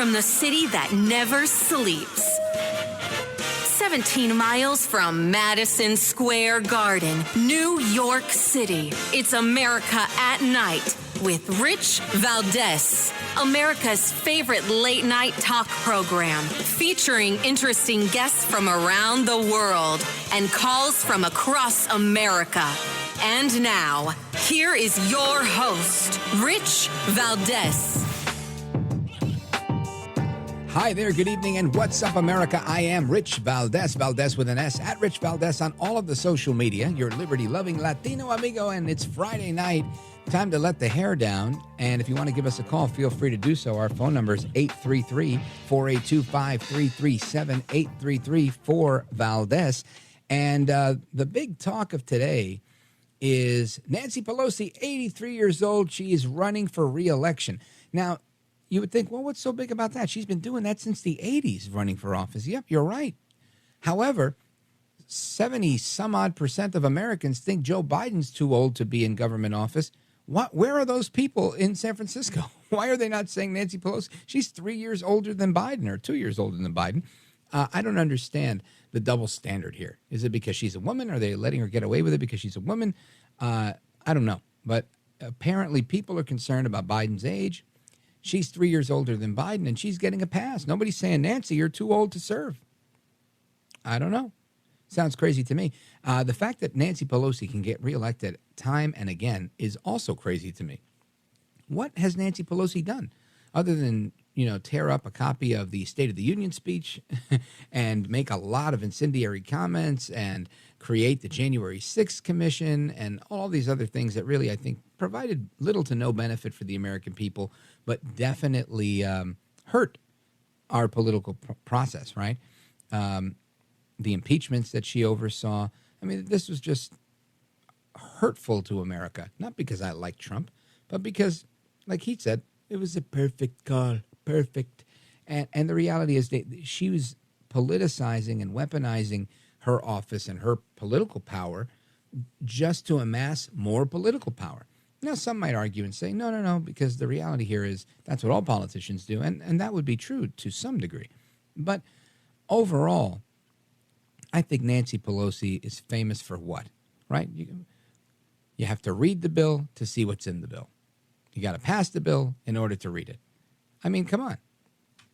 from the city that never sleeps. 17 miles from Madison Square Garden, New York City. It's America at Night with Rich Valdez. America's favorite late-night talk program, featuring interesting guests from around the world and calls from across America. And now, here is your host, Rich Valdez. Hi there, good evening, and what's up, America? I am Rich Valdez, Valdez with an S, at Rich Valdez on all of the social media, your liberty-loving Latino amigo, and it's Friday night. Time to let the hair down, and if you want to give us a call, feel free to do so. Our phone number is 833-482-5337, 833-4-VALDEZ. And the big talk of today is Nancy Pelosi, 83 years old. She is running for re-election. Now, you would think, well, what's so big about that? She's been doing that since the 80s, running for office. Yep, you're right. However, 70-some-odd% of Americans think Joe Biden's too old to be in government office. Where are those people in San Francisco? Why are they not saying Nancy Pelosi? She's 3 years older than Biden, or 2 years older than Biden. I don't understand the double standard here. Is it because she's a woman? Are they letting her get away with it because she's a woman? I don't know. But apparently people are concerned about Biden's age. She's 3 years older than Biden, and she's getting a pass. Nobody's saying, Nancy, you're too old to serve. I don't know. Sounds crazy to me. The fact that Nancy Pelosi can get reelected time and again is also crazy to me. What has Nancy Pelosi done other than, tear up a copy of the State of the Union speech and make a lot of incendiary comments and create the January 6th commission and all these other things that really, I think, provided little to no benefit for the American people, but definitely hurt our political process, right? The impeachments that she oversaw. I mean, this was just hurtful to America, not because I like Trump, but because, like he said, it was a perfect call, perfect. And the reality is that she was politicizing and weaponizing her office and her political power just to amass more political power. Now, some might argue and say, no, because the reality here is that's what all politicians do, and that would be true to some degree. But overall, I think Nancy Pelosi is famous for what, right? You have to read the bill to see what's in the bill. You got to pass the bill in order to read it. I mean, come on.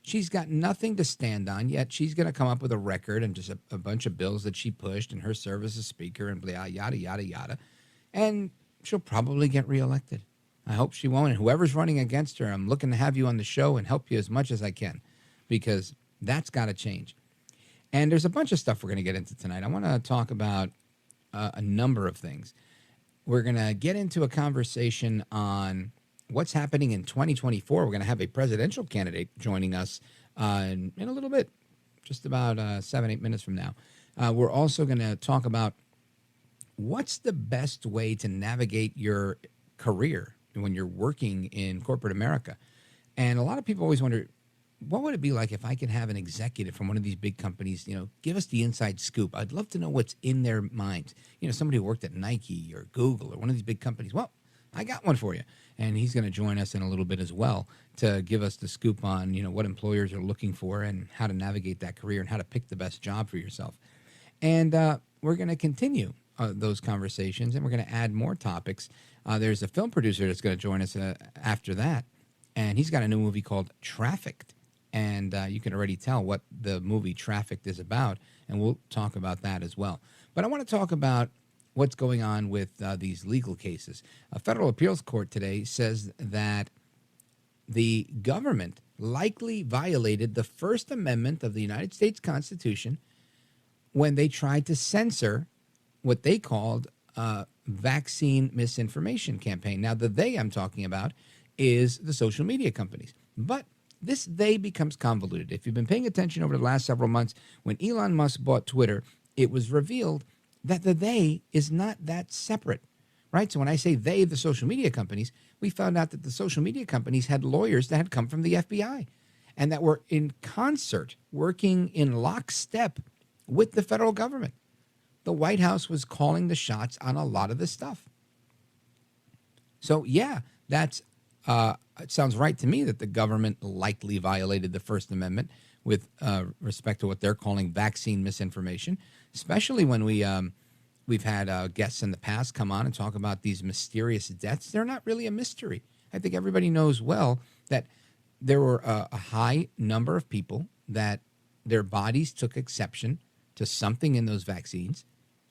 She's got nothing to stand on, yet she's going to come up with a record and just a bunch of bills that she pushed in her service as speaker and blah, yada, yada, yada. And she'll probably get reelected. I hope she won't. And whoever's running against her, I'm looking to have you on the show and help you as much as I can, because that's got to change. And there's a bunch of stuff we're going to get into tonight. I want to talk about a number of things. We're going to get into a conversation on what's happening in 2024. We're going to have a presidential candidate joining us in a little bit, just about 7-8 minutes from now. We're also going to talk about what's the best way to navigate your career when you're working in corporate America. And a lot of people always wonder, what would it be like if I could have an executive from one of these big companies, give us the inside scoop? I'd love to know what's in their minds. Somebody who worked at Nike or Google or one of these big companies. Well, I got one for you. And he's going to join us in a little bit as well to give us the scoop on, what employers are looking for and how to navigate that career and how to pick the best job for yourself. And we're going to continue those conversations, and we're going to add more topics. There's a film producer that's going to join us after that, and he's got a new movie called Trafficked. And you can already tell what the movie Trafficked is about, and we'll talk about that as well. But I want to talk about what's going on with these legal cases. A federal appeals court today says that the government likely violated the First Amendment of the United States Constitution when they tried to censor what they called vaccine misinformation campaign. Now, the they I'm talking about is the social media companies. But this they becomes convoluted. If you've been paying attention over the last several months, when Elon Musk bought Twitter, it was revealed that the they is not that separate, right? So when I say they, the social media companies, we found out that the social media companies had lawyers that had come from the FBI and that were in concert, working in lockstep with the federal government. The White House was calling the shots on a lot of this stuff. So, yeah, that's It sounds right to me that the government likely violated the First Amendment with respect to what they're calling vaccine misinformation, especially when we've had guests in the past come on and talk about these mysterious deaths. They're not really a mystery. I think everybody knows well that there were a high number of people that their bodies took exception to something in those vaccines,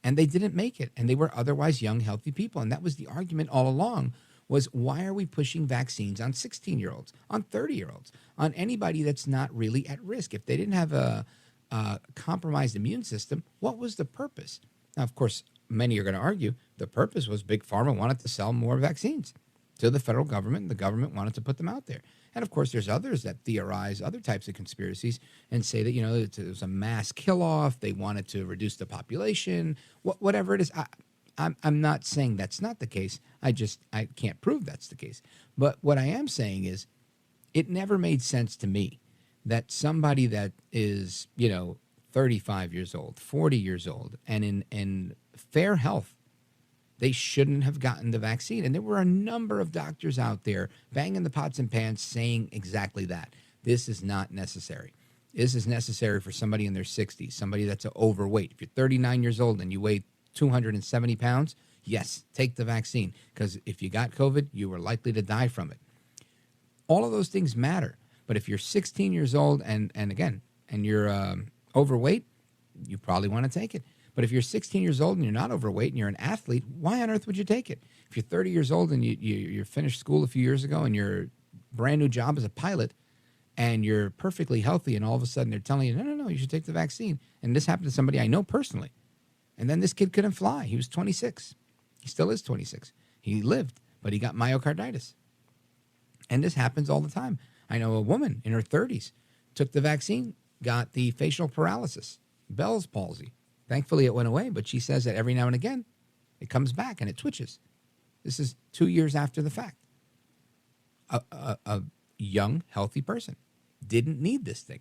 and they didn't make it, and they were otherwise young, healthy people. And that was the argument all along, was why are we pushing vaccines on 16-year-olds, on 30-year-olds, on anybody that's not really at risk? If they didn't have a compromised immune system, what was the purpose? Now, of course, many are going to argue the purpose was Big Pharma wanted to sell more vaccines to the federal government, and the government wanted to put them out there. And of course, there's others that theorize other types of conspiracies and say that, it was a mass kill-off. They wanted to reduce the population, whatever it is. I'm not saying that's not the case. I can't prove that's the case. But what I am saying is it never made sense to me that somebody that is, 35 years old, 40 years old, and in fair health, they shouldn't have gotten the vaccine. And there were a number of doctors out there banging the pots and pans saying exactly that. This is not necessary. This is necessary for somebody in their 60s, somebody that's overweight. If you're 39 years old and you weigh 270 pounds, yes, take the vaccine, because if you got COVID, you were likely to die from it. All of those things matter. But if you're 16 years old and you're overweight, you probably want to take it. But if you're 16 years old and you're not overweight and you're an athlete, why on earth would you take it? If you're 30 years old and you finished school a few years ago and your brand new job as a pilot and you're perfectly healthy, and all of a sudden they're telling you, no, you should take the vaccine. And this happened to somebody I know personally. And then this kid couldn't fly. He was 26. He still is 26. He lived, but he got myocarditis. And this happens all the time. I know a woman in her 30s took the vaccine, got the facial paralysis, Bell's palsy. Thankfully, it went away, but she says that every now and again, it comes back and it twitches. This is 2 years after the fact. A young, healthy person didn't need this thing.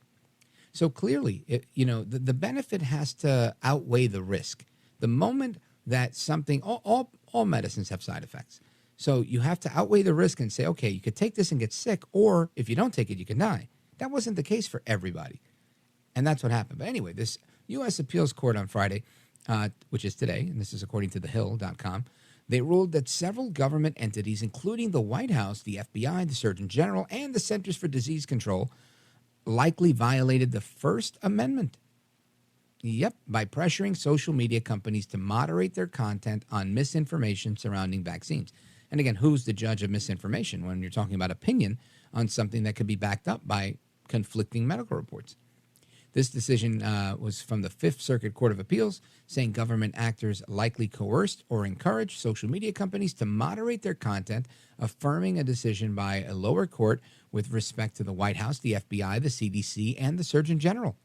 So clearly, the benefit has to outweigh the risk. The moment that something, all medicines have side effects. So you have to outweigh the risk and say, okay, you could take this and get sick, or if you don't take it, you can die. That wasn't the case for everybody. And that's what happened. But anyway, this U.S. Appeals Court on Friday, which is today, and this is according to thehill.com, they ruled that several government entities, including the White House, the FBI, the Surgeon General, and the Centers for Disease Control, likely violated the First Amendment. Yep, by pressuring social media companies to moderate their content on misinformation surrounding vaccines. And again, who's the judge of misinformation when you're talking about opinion on something that could be backed up by conflicting medical reports? This decision was from the Fifth Circuit Court of Appeals, saying government actors likely coerced or encouraged social media companies to moderate their content, affirming a decision by a lower court with respect to the White House, the FBI, the CDC, and the Surgeon General.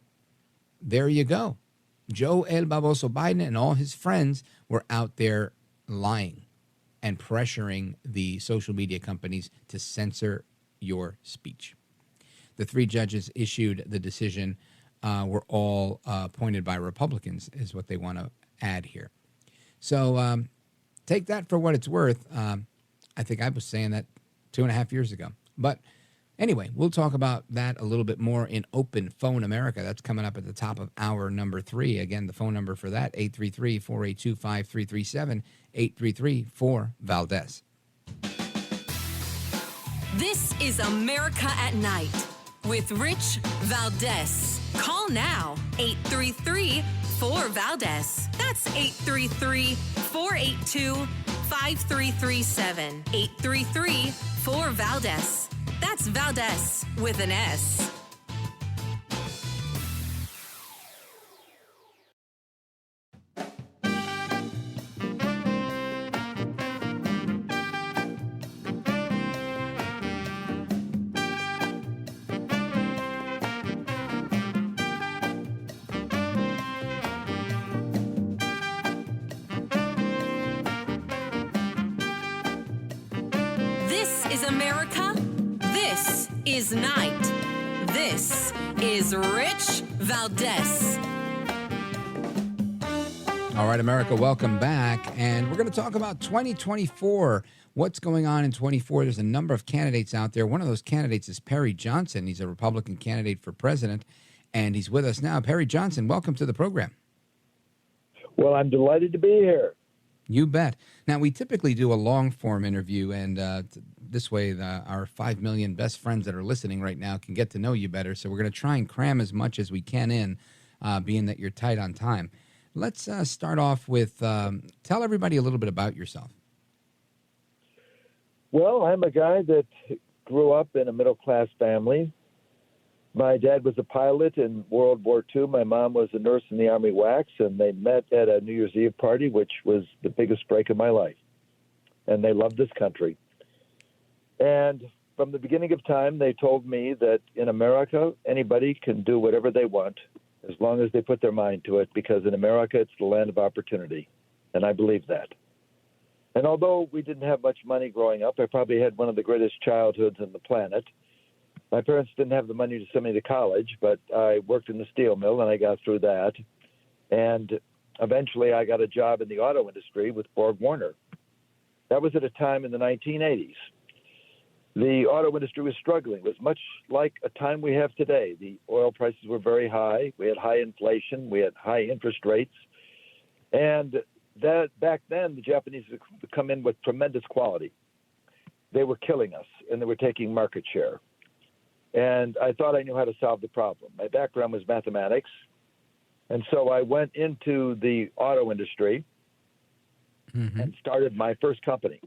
There you go. Joe El Baboso Biden and all his friends were out there lying and pressuring the social media companies to censor your speech. The three judges issued the decision were all appointed by Republicans, is what they want to add here. So take that for what it's worth. I think I was saying that 2.5 years ago. But anyway, we'll talk about that a little bit more in Open Phone America. That's coming up at the top of hour number 3. Again, the phone number for that, 833-482-5337, 833-4-VALDEZ. This is America at Night with Rich Valdez. Call now, 833-4-VALDEZ. That's 833-482-5337. 833-4-VALDEZ. That's Valdez with an S. This is America. This is Night. This is Rich Valdez. All right, America, welcome back. And we're going to talk about 2024. What's going on in 24? There's a number of candidates out there. One of those candidates is Perry Johnson. He's a Republican candidate for president, and he's with us now. Perry Johnson, welcome to the program. Well, I'm delighted to be here. You bet. Now, we typically do a long-form interview, and this way our 5 million best friends that are listening right now can get to know you better. So we're going to try and cram as much as we can in, being that you're tight on time. Let's start off with tell everybody a little bit about yourself. Well, I'm a guy that grew up in a middle-class family. My dad was a pilot in World War II. My mom was a nurse in the Army WACs, and they met at a New Year's Eve party, which was the biggest break of my life. And they loved this country. And from the beginning of time, they told me that in America, anybody can do whatever they want as long as they put their mind to it, because in America, it's the land of opportunity. And I believe that. And although we didn't have much money growing up, I probably had one of the greatest childhoods on the planet. My parents didn't have the money to send me to college, but I worked in the steel mill, and I got through that. And eventually I got a job in the auto industry with Borg Warner. That was at a time in the 1980s. The auto industry was struggling. It was much like a time we have today. The oil prices were very high. We had high inflation. We had high interest rates. And that back then, the Japanese would come in with tremendous quality. They were killing us, and they were taking market share. And I thought I knew how to solve the problem. My background was mathematics. And so I went into the auto industry and started my first company.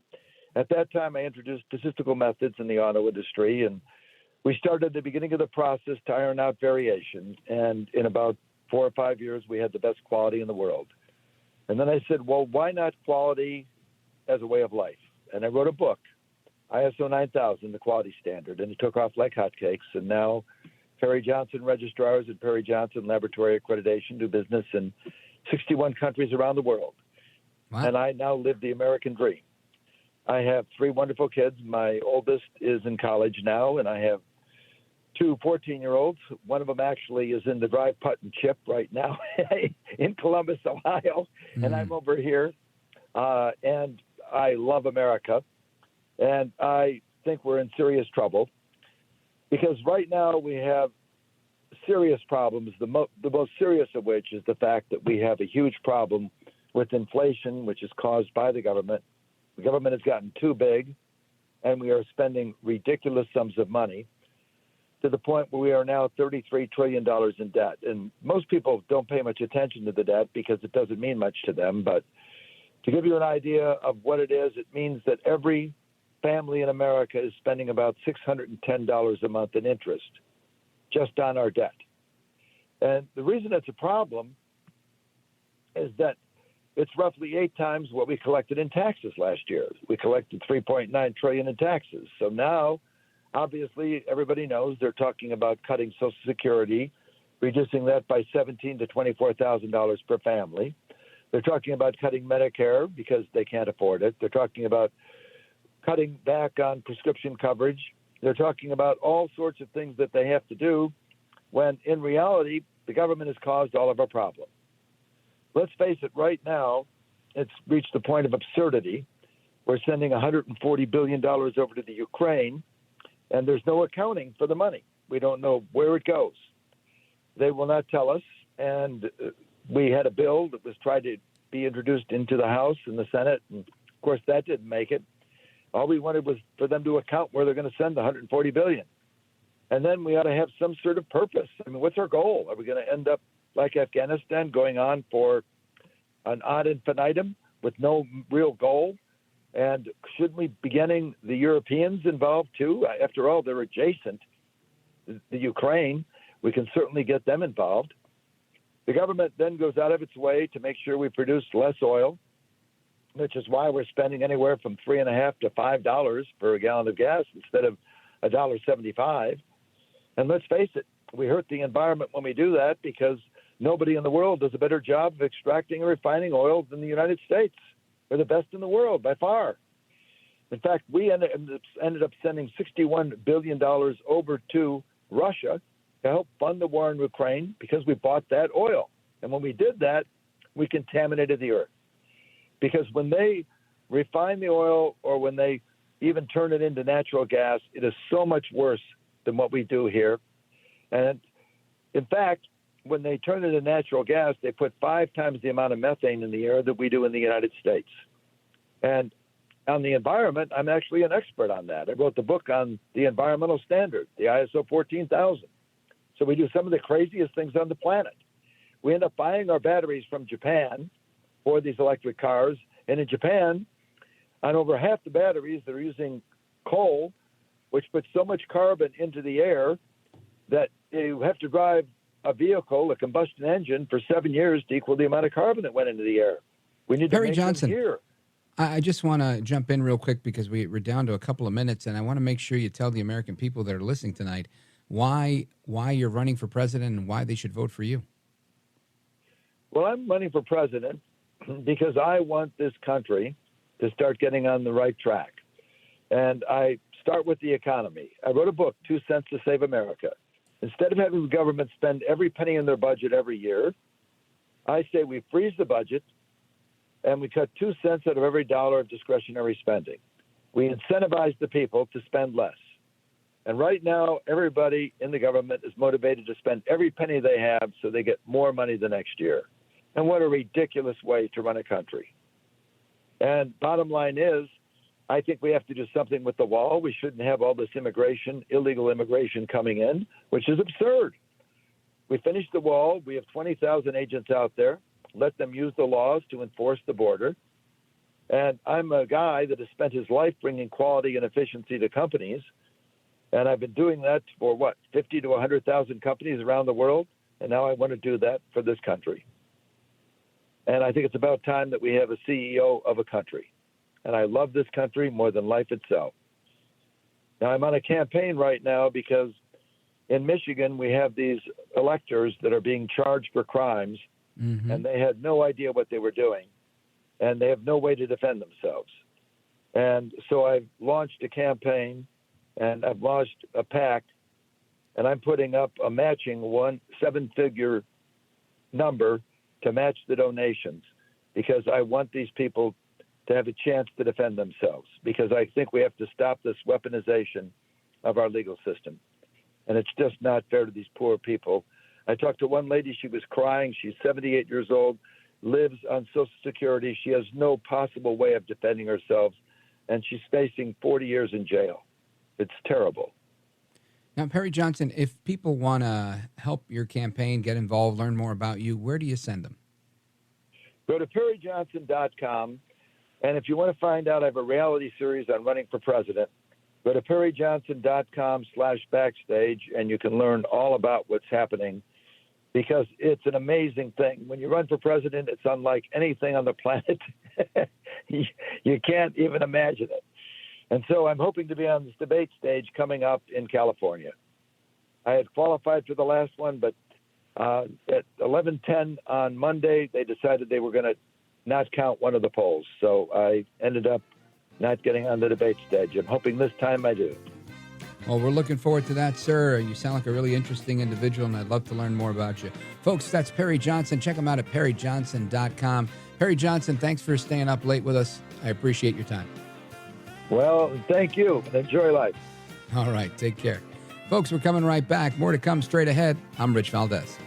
At that time, I introduced statistical methods in the auto industry, and we started at the beginning of the process to iron out variation. And in about 4 or 5 years, we had the best quality in the world. And then I said, well, why not quality as a way of life? And I wrote a book, ISO 9000, the quality standard, and it took off like hotcakes. And now Perry Johnson registrars and Perry Johnson Laboratory Accreditation do business in 61 countries around the world. Wow. And I now live the American dream. I have 3 wonderful kids. My oldest is in college now, and I have 2 14-year-olds. One of them actually is in the drive, putt, and chip right now in Columbus, Ohio, and I'm over here. And I love America. And I think we're in serious trouble because right now we have serious problems, the most serious of which is the fact that we have a huge problem with inflation, which is caused by the government. The government has gotten too big, and we are spending ridiculous sums of money to the point where we are now $33 trillion in debt. And most people don't pay much attention to the debt because it doesn't mean much to them. But to give you an idea of what it is, it means that every family in America is spending about $610 a month in interest just on our debt. And the reason it's a problem is that it's roughly 8 times what we collected in taxes last year. We collected $3.9 trillion in taxes. So now, obviously, everybody knows they're talking about cutting Social Security, reducing that by $17,000 to $24,000 per family. They're talking about cutting Medicare because they can't afford it. They're talking about cutting back on prescription coverage. They're talking about all sorts of things that they have to do when, in reality, the government has caused all of our problems. Let's face it, right now, it's reached the point of absurdity. We're sending $140 billion over to the Ukraine, and there's no accounting for the money. We don't know where it goes. They will not tell us, and we had a bill that was tried to be introduced into the House and the Senate, and, of course, that didn't make it. All we wanted was for them to account where they're going to send the $140 billion. And then we ought to have some sort of purpose. I mean, what's our goal? Are we going to end up like Afghanistan, going on for an ad infinitum with no real goal? And shouldn't we be getting the Europeans involved too? After all, they're adjacent. The Ukraine, we can certainly get them involved. The government then goes out of its way to make sure we produce less oil, which is why we're spending anywhere from $3.50 to $5 per gallon of gas instead of $1.75. And let's face it, we hurt the environment when we do that because nobody in the world does a better job of extracting and refining oil than the United States. We're the best in the world by far. In fact, we ended up sending $61 billion over to Russia to help fund the war in Ukraine because we bought that oil. And when we did that, we contaminated the earth. Because when they refine the oil or when they even turn it into natural gas, it is so much worse than what we do here. And in fact, when they turn it into natural gas, they put 5 times the amount of methane in the air that we do in the United States. And on the environment, I'm actually an expert on that. I wrote the book on the environmental standard, the ISO 14000. So we do some of the craziest things on the planet. We end up buying our batteries from Japan for these electric cars. And in Japan, on over half the batteries, they're using coal, which puts so much carbon into the air that you have to drive a vehicle, a combustion engine, for 7 years to equal the amount of carbon that went into the air. We need to Perry make Johnson, them here. I just want to jump in real quick because we're down to a couple of minutes, and I want to make sure you tell the American people that are listening tonight why you're running for president and why they should vote for you. Well, I'm running for president because I want this country to start getting on the right track. And I start with the economy. I wrote a book, 2 Cents to Save America. Instead of having the government spend every penny in their budget every year, I say we freeze the budget and we cut 2 cents out of every dollar of discretionary spending. We incentivize the people to spend less. And right now, everybody in the government is motivated to spend every penny they have so they get more money the next year. And what a ridiculous way to run a country. And bottom line is, I think we have to do something with the wall. We shouldn't have all this immigration, illegal immigration coming in, which is absurd. We finished the wall. We have 20,000 agents out there. Let them use the laws to enforce the border. And I'm a guy that has spent his life bringing quality and efficiency to companies. And I've been doing that for 50 to 100,000 companies around the world. And now I want to do that for this country. And I think it's about time that we have a CEO of a country. And I love this country more than life itself. Now, I'm on a campaign right now because in Michigan, we have these electors that are being charged for crimes, and they had no idea what they were doing, and they have no way to defend themselves. And so I've launched a campaign, and I've launched a PAC, and I'm putting up a matching 7-figure number to match the donations because I want these people to have a chance to defend themselves, because I think we have to stop this weaponization of our legal system. And it's just not fair to these poor people. I talked to one lady, she was crying. She's 78 years old, lives on Social Security. She has no possible way of defending herself, and she's facing 40 years in jail. It's terrible. Now, Perry Johnson, if people want to help your campaign, get involved, learn more about you, where do you send them? Go to perryjohnson.com. And if you want to find out, I have a reality series on running for president. Go to perryjohnson.com/backstage, and you can learn all about what's happening, because it's an amazing thing. When you run for president, it's unlike anything on the planet. You can't even imagine it. And so I'm hoping to be on this debate stage coming up in California. I had qualified for the last one, but at 11:10 on Monday, they decided they were going to not count one of the polls. So I ended up not getting on the debate stage. I'm hoping this time I do. Well, we're looking forward to that, sir. You sound like a really interesting individual, and I'd love to learn more about you. Folks, that's Perry Johnson. Check him out at perryjohnson.com. Perry Johnson, thanks for staying up late with us. I appreciate your time. Well, thank you. Enjoy life. All right, take care. Folks, we're coming right back. More to come straight ahead. I'm Rich Valdez.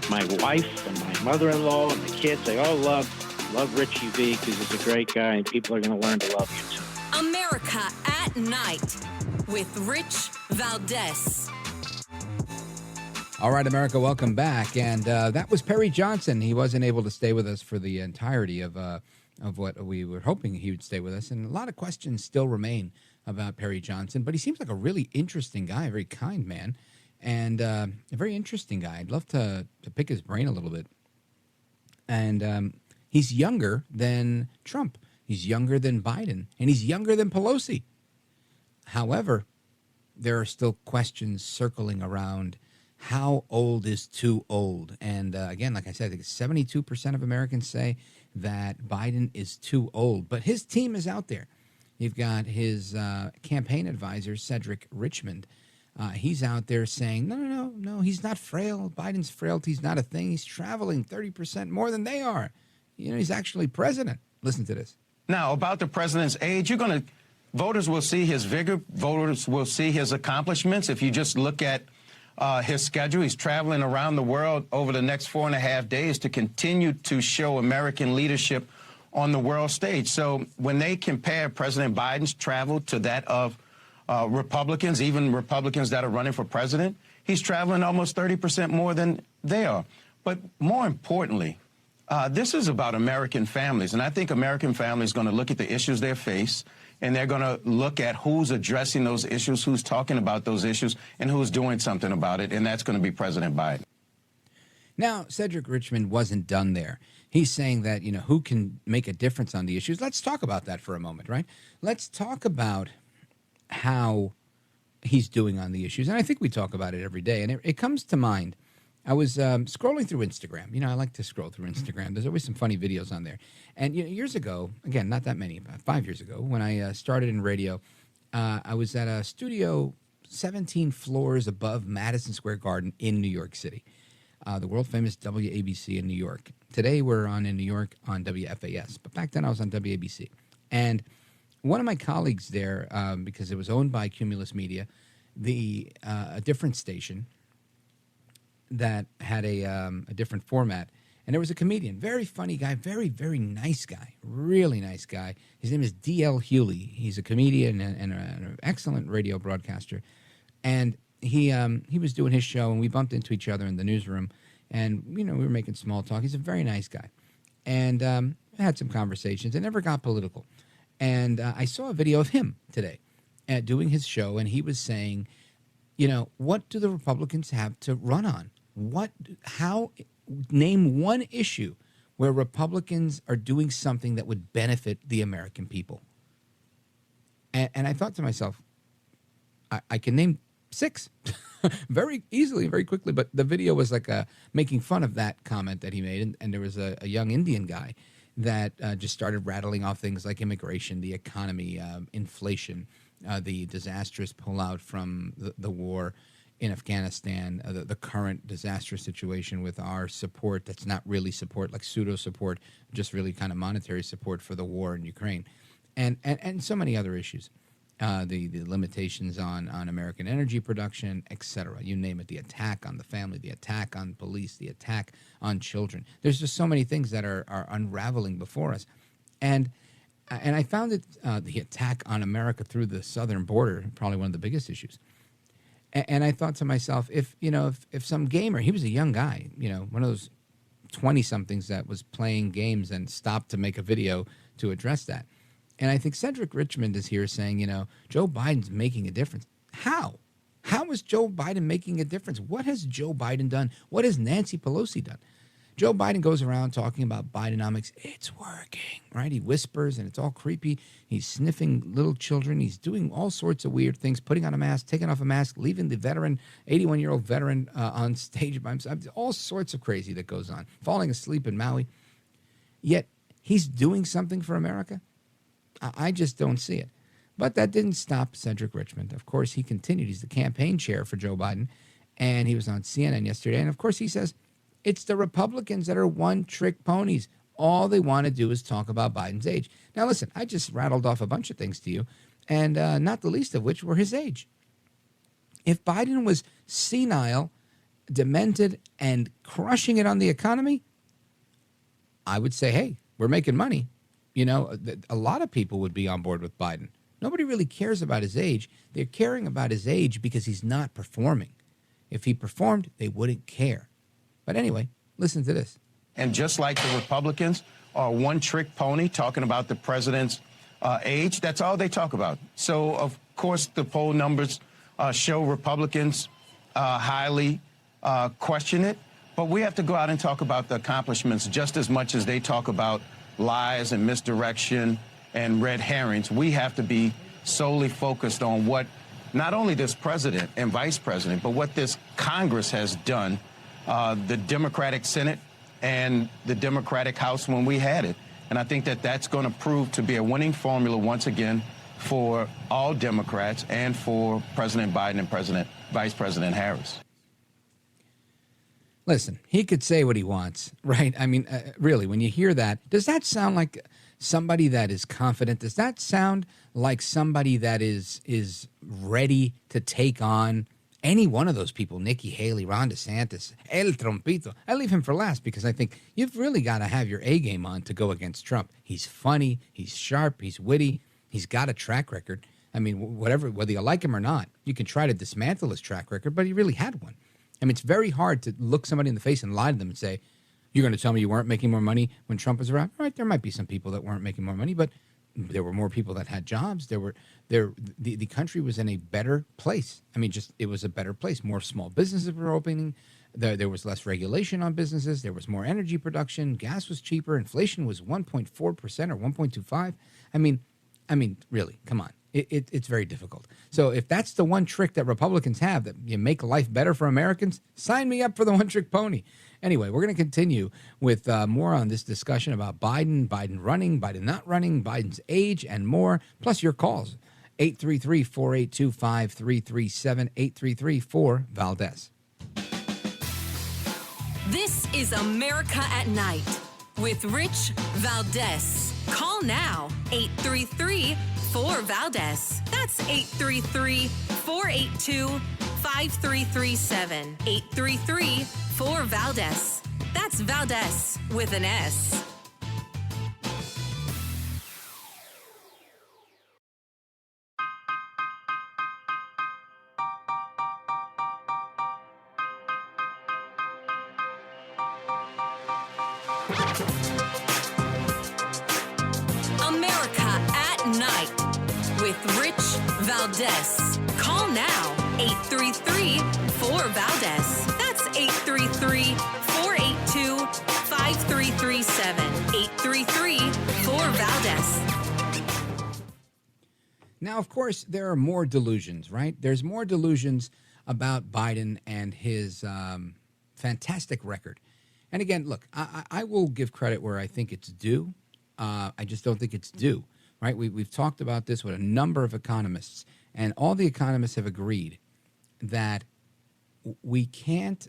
My wife and my mother-in-law and the kids, they all love Richie V because he's a great guy, and people are going to learn to love you too. America at Night with Rich Valdez. All right, America, welcome back. And that was Perry Johnson. He wasn't able to stay with us for the entirety of what we were hoping he would stay with us. And a lot of questions still remain about Perry Johnson, but he seems like a really interesting guy, a very kind man. And a very interesting guy. I'd love to pick his brain a little bit. And he's younger than Trump. He's younger than Biden. And he's younger than Pelosi. However, there are still questions circling around how old is too old. And again, like I said, I think 72% of Americans say that Biden is too old. But his team is out there. You've got his campaign advisor, Cedric Richmond. He's out there saying, no, he's not frail. Biden's frailty's not a thing. He's traveling 30% more than they are. He's actually president. Listen to this. Now, about the president's age, voters will see his vigor. Voters will see his accomplishments. If you just look at his schedule, he's traveling around the world over the next 4.5 days to continue to show American leadership on the world stage. So when they compare President Biden's travel to that of Republicans, even Republicans that are running for president, he's traveling almost 30% more than they are. But more importantly, this is about American families. And I think American families are going to look at the issues they face, and they're going to look at who's addressing those issues, who's talking about those issues, and who's doing something about it. And that's going to be President Biden. Now, Cedric Richmond wasn't done there. He's saying that, who can make a difference on the issues. Let's talk about that for a moment, right? Let's talk about how he's doing on the issues. And I think we talk about it every day. And it comes to mind. I was scrolling through Instagram. I like to scroll through Instagram. There's always some funny videos on there. And years ago, again, not that many, about 5 years ago, when I started in radio, I was at a studio 17 floors above Madison Square Garden in New York City, the world-famous WABC in New York. Today, we're on in New York on WFAS. But back then, I was on WABC. And one of my colleagues there, because it was owned by Cumulus Media, a different station that had a different format. And there was a comedian, very funny guy, very, very nice guy, really nice guy. His name is D.L. Hewley. He's a comedian and an excellent radio broadcaster. And he was doing his show, and we bumped into each other in the newsroom. And, we were making small talk. He's a very nice guy. And had some conversations. It never got political. And I saw a video of him today doing his show, and he was saying, what do the Republicans have to run on? Name one issue where Republicans are doing something that would benefit the American people. And I thought to myself, I can name 6 very easily, very quickly. But the video was like making fun of that comment that he made. And there was a young Indian guy that just started rattling off things like immigration, the economy, inflation, the disastrous pullout from the war in Afghanistan, the current disastrous situation with our support that's not really support, like pseudo support, just really kind of monetary support for the war in Ukraine, and so many other issues, the limitations on American energy production, etc. You name it, the attack on the family, the attack on police, the attack on children. There's just so many things that are unraveling before us, and I found it the attack on America through the southern border probably one of the biggest issues. And I thought to myself, if some gamer, he was a young guy, one of those 20-somethings that was playing games and stopped to make a video to address that. And I think Cedric Richmond is here saying, Joe Biden's making a difference. How? How is Joe Biden making a difference? What has Joe Biden done? What has Nancy Pelosi done? Joe Biden goes around talking about Bidenomics. It's working, right? He whispers, and it's all creepy. He's sniffing little children. He's doing all sorts of weird things, putting on a mask, taking off a mask, leaving the veteran, 81-year-old veteran on stage by himself. All sorts of crazy that goes on, falling asleep in Maui. Yet he's doing something for America? I just don't see it. But that didn't stop Cedric Richmond. Of course, he continued. He's the campaign chair for Joe Biden, and he was on CNN yesterday. And, of course, he says, it's the Republicans that are one-trick ponies. All they want to do is talk about Biden's age. Now, listen, I just rattled off a bunch of things to you, and not the least of which were his age. If Biden was senile, demented, and crushing it on the economy, I would say, hey, we're making money. A lot of people would be on board with Biden. Nobody really cares about his age. They're caring about his age because he's not performing. If he performed, they wouldn't care. But anyway, listen to this. And just like the Republicans are one-trick pony talking about the president's age, that's all they talk about. So, of course, the poll numbers show Republicans highly question it. But we have to go out and talk about the accomplishments just as much as they talk about lies and misdirection and red herrings. We have to be solely focused on what not only this president and vice president, but what this Congress has done, the Democratic Senate and the Democratic House when we had it. And I think that that's going to prove to be a winning formula once again for all Democrats and for President Biden and Vice President Harris. Listen, he could say what he wants, right? I mean, really, when you hear that, does that sound like somebody that is confident? Does that sound like somebody that is ready to take on any one of those people? Nikki Haley, Ron DeSantis, El Trompito. I leave him for last because I think you've really got to have your A game on to go against Trump. He's funny, he's sharp, he's witty, he's got a track record. I mean, whether you like him or not, you can try to dismantle his track record, but he really had one. I mean, it's very hard to look somebody in the face and lie to them and say, you're going to tell me you weren't making more money when Trump was around? All right, there might be some people that weren't making more money, but there were more people that had jobs. The country was in a better place. I mean, it was a better place. More small businesses were opening. There was less regulation on businesses. There was more energy production. Gas was cheaper. Inflation was 1.4% or 1.25. I mean, really, come on. It's very difficult. So if that's the one trick that Republicans have, that you make life better for Americans, sign me up for the one-trick pony. Anyway, we're going to continue with more on this discussion about Biden running, Biden not running, Biden's age, and more, plus your calls. 833-482-5337, 833-4-VALDEZ. This is America at Night with Rich Valdez. Call now, 833-4-VALDEZ. That's 833-482-5337. 833-4-VALDEZ. That's Valdez with an S. America at Night with Rich Valdez. Call now, 833-4-VALDEZ. That's 833-482-5337. 833-4-VALDEZ. Now, of course, there are more delusions, right? There's more delusions about Biden and his fantastic record. And again, look, I will give credit where I think it's due. I just don't think it's due, right? We've talked about this with a number of economists, and all the economists have agreed that we can't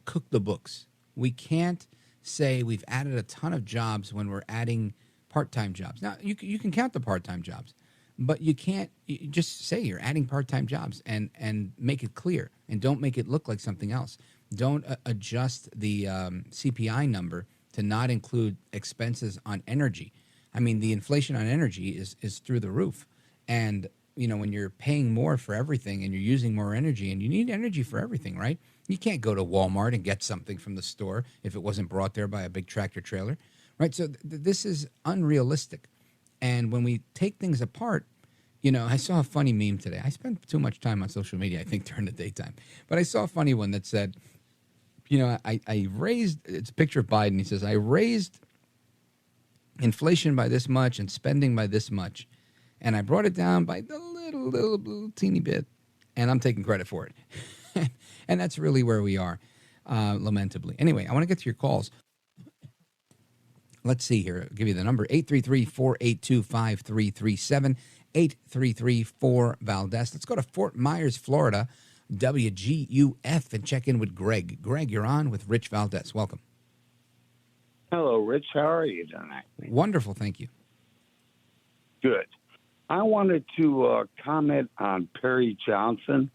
cook the books. We can't say we've added a ton of jobs when we're adding part-time jobs. Now, you can count the part-time jobs, but you can't just say you're adding part-time jobs and make it clear, and don't make it look like something else. Don't adjust the CPI number to not include expenses on energy. I mean, the inflation on energy is through the roof. And, you know, when you're paying more for everything and you're using more energy, and you need energy for everything, right? You can't go to Walmart and get something from the store if it wasn't brought there by a big tractor trailer, right? So this is unrealistic. And when we take things apart, you know, I saw a funny meme today. I spend too much time on social media, I think, during the daytime. But I saw a funny one that said, you know, I raised, it's a picture of Biden. He says, I raised inflation by this much and spending by this much, and I brought it down by the little teeny bit, and I'm taking credit for it. And that's really where we are, lamentably. Anyway, I want to get to your calls. Let's see here. I'll give you the number, 833-482-5337, 833-4-VALDEZ. Let's go to Fort Myers, Florida, WGUF, and check in with Greg. Greg, you're on with Rich Valdez. Welcome. Hello, Rich. How are you tonight? Wonderful, thank you. Good. I wanted to comment on Perry Johnson.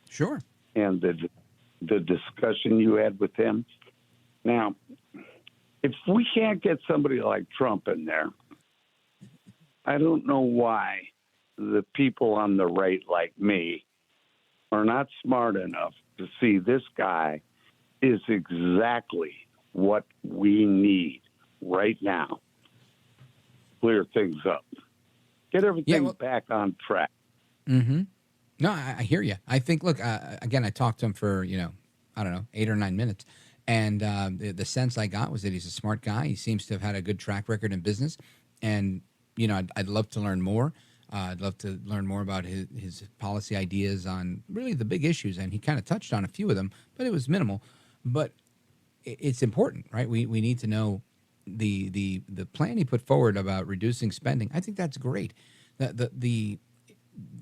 Sure. And the discussion you had with him. Now, if we can't get somebody like Trump in there, I don't know why the people on the right, like me, are not smart enough to see this guy is exactly what we need right now. Clear things up. Get everything back on track. Mm-hmm. No, I hear you. I think, look, again, I talked to him for, 8 or 9 minutes. And the sense I got was that he's a smart guy. He seems to have had a good track record in business. And, I'd love to learn more I'd love to learn more about his policy ideas on really the big issues, and he kind of touched on a few of them, but it was minimal. But it's important, right? We need to know the plan he put forward about reducing spending. I think that's great. The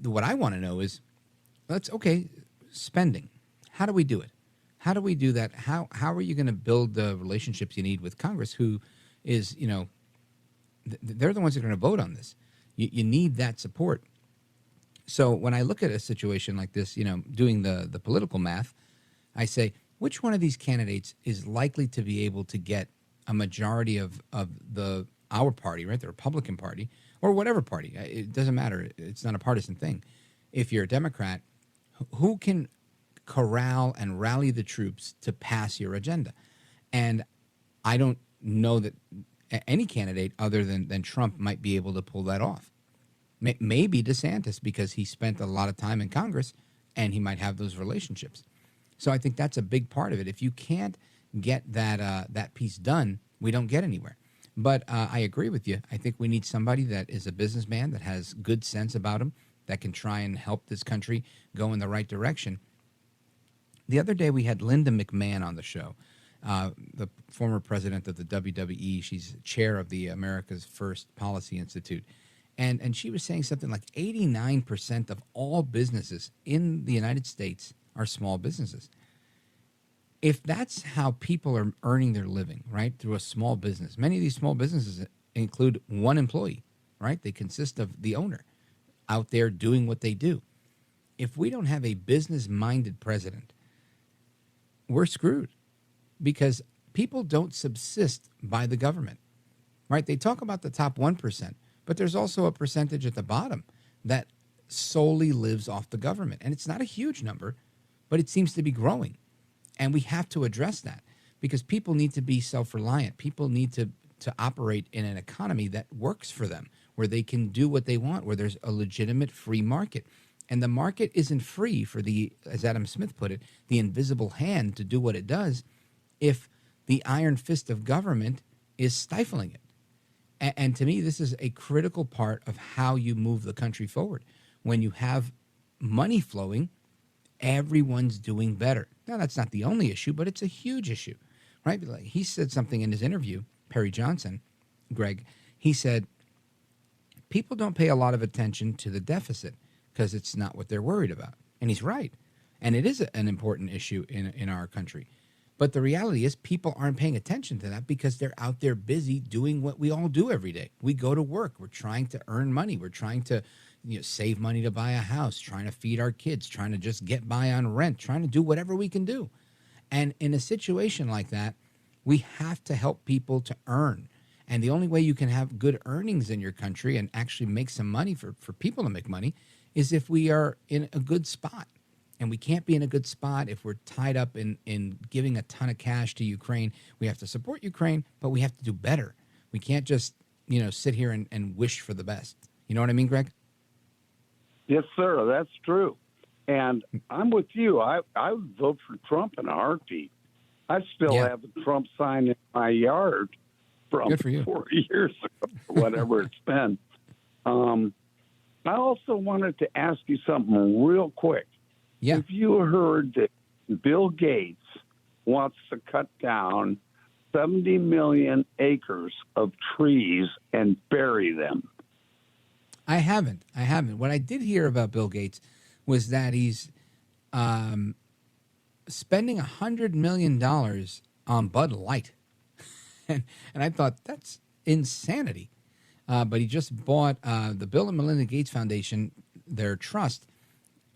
what I want to know is, spending. How do we do it? How do we do that? How are you going to build the relationships you need with Congress, who is, they're the ones that are going to vote on this. You need that support. So when I look at a situation like this, doing the political math, I say, which one of these candidates is likely to be able to get a majority of our party, right, the Republican Party, or whatever party? It doesn't matter. It's not a partisan thing. If you're a Democrat, who can corral and rally the troops to pass your agenda? And I don't know that any candidate other than Trump might be able to pull that off. Maybe DeSantis, because he spent a lot of time in Congress and he might have those relationships. So I think that's a big part of it. If you can't get that piece done, we don't get anywhere. But I agree with you. I think we need somebody that is a businessman, that has good sense about him, that can try and help this country go in the right direction. The other day we had Linda McMahon on the show, the former president of the WWE. She's chair of the America's First Policy Institute. And she was saying something like 89% of all businesses in the United States are small businesses. If that's how people are earning their living, right, through a small business, many of these small businesses include one employee, right? They consist of the owner out there doing what they do. If we don't have a business-minded president, we're screwed, because people don't subsist by the government, right? They talk about the top 1%, but there's also a percentage at the bottom that solely lives off the government. And it's not a huge number, but it seems to be growing. And we have to address that, because people need to be self-reliant. People need to operate in an economy that works for them, where they can do what they want, where there's a legitimate free market. And the market isn't free for the, as Adam Smith put it, the invisible hand to do what it does if the iron fist of government is stifling it. And to me, this is a critical part of how you move the country forward. When you have money flowing, everyone's doing better. Now, that's not the only issue, but it's a huge issue, right? He said something in his interview, Perry Johnson, Greg. He said, people don't pay a lot of attention to the deficit because it's not what they're worried about. And he's right. And it is an important issue in our country. But the reality is people aren't paying attention to that because they're out there busy doing what we all do every day. We go to work. We're trying to earn money. We're trying to save money to buy a house, trying to feed our kids, trying to just get by on rent, trying to do whatever we can do. And in a situation like that, we have to help people to earn. And the only way you can have good earnings in your country and actually make some money for people to make money is if we are in a good spot. And we can't be in a good spot if we're tied up in giving a ton of cash to Ukraine. We have to support Ukraine, but we have to do better. We can't just, sit here and wish for the best. You know what I mean, Greg? Yes, sir. That's true. And I'm with you. I would vote for Trump in a heartbeat. I still have the Trump sign in my yard from 4 years ago, or whatever it's been. I also wanted to ask you something real quick. Yeah. Have you heard that Bill Gates wants to cut down 70 million acres of trees and bury them? I haven't. What I did hear about Bill Gates was that he's spending $100 million on Bud Light. and I thought, that's insanity. But he just bought the Bill and Melinda Gates Foundation, their trust,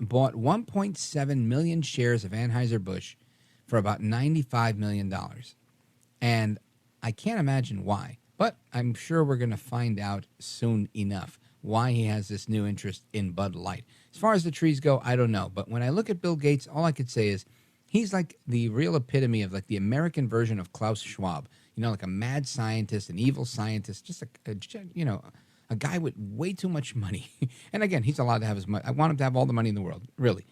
bought 1.7 million shares of Anheuser-Busch for about $95 million. And I can't imagine why, but I'm sure we're going to find out soon enough why he has this new interest in Bud Light. As far as the trees go, I don't know. But when I look at Bill Gates, all I could say is he's like the real epitome of like the American version of Klaus Schwab. Like a mad scientist, an evil scientist, just a guy with way too much money. And again, he's allowed to have his money. I want him to have all the money in the world, really.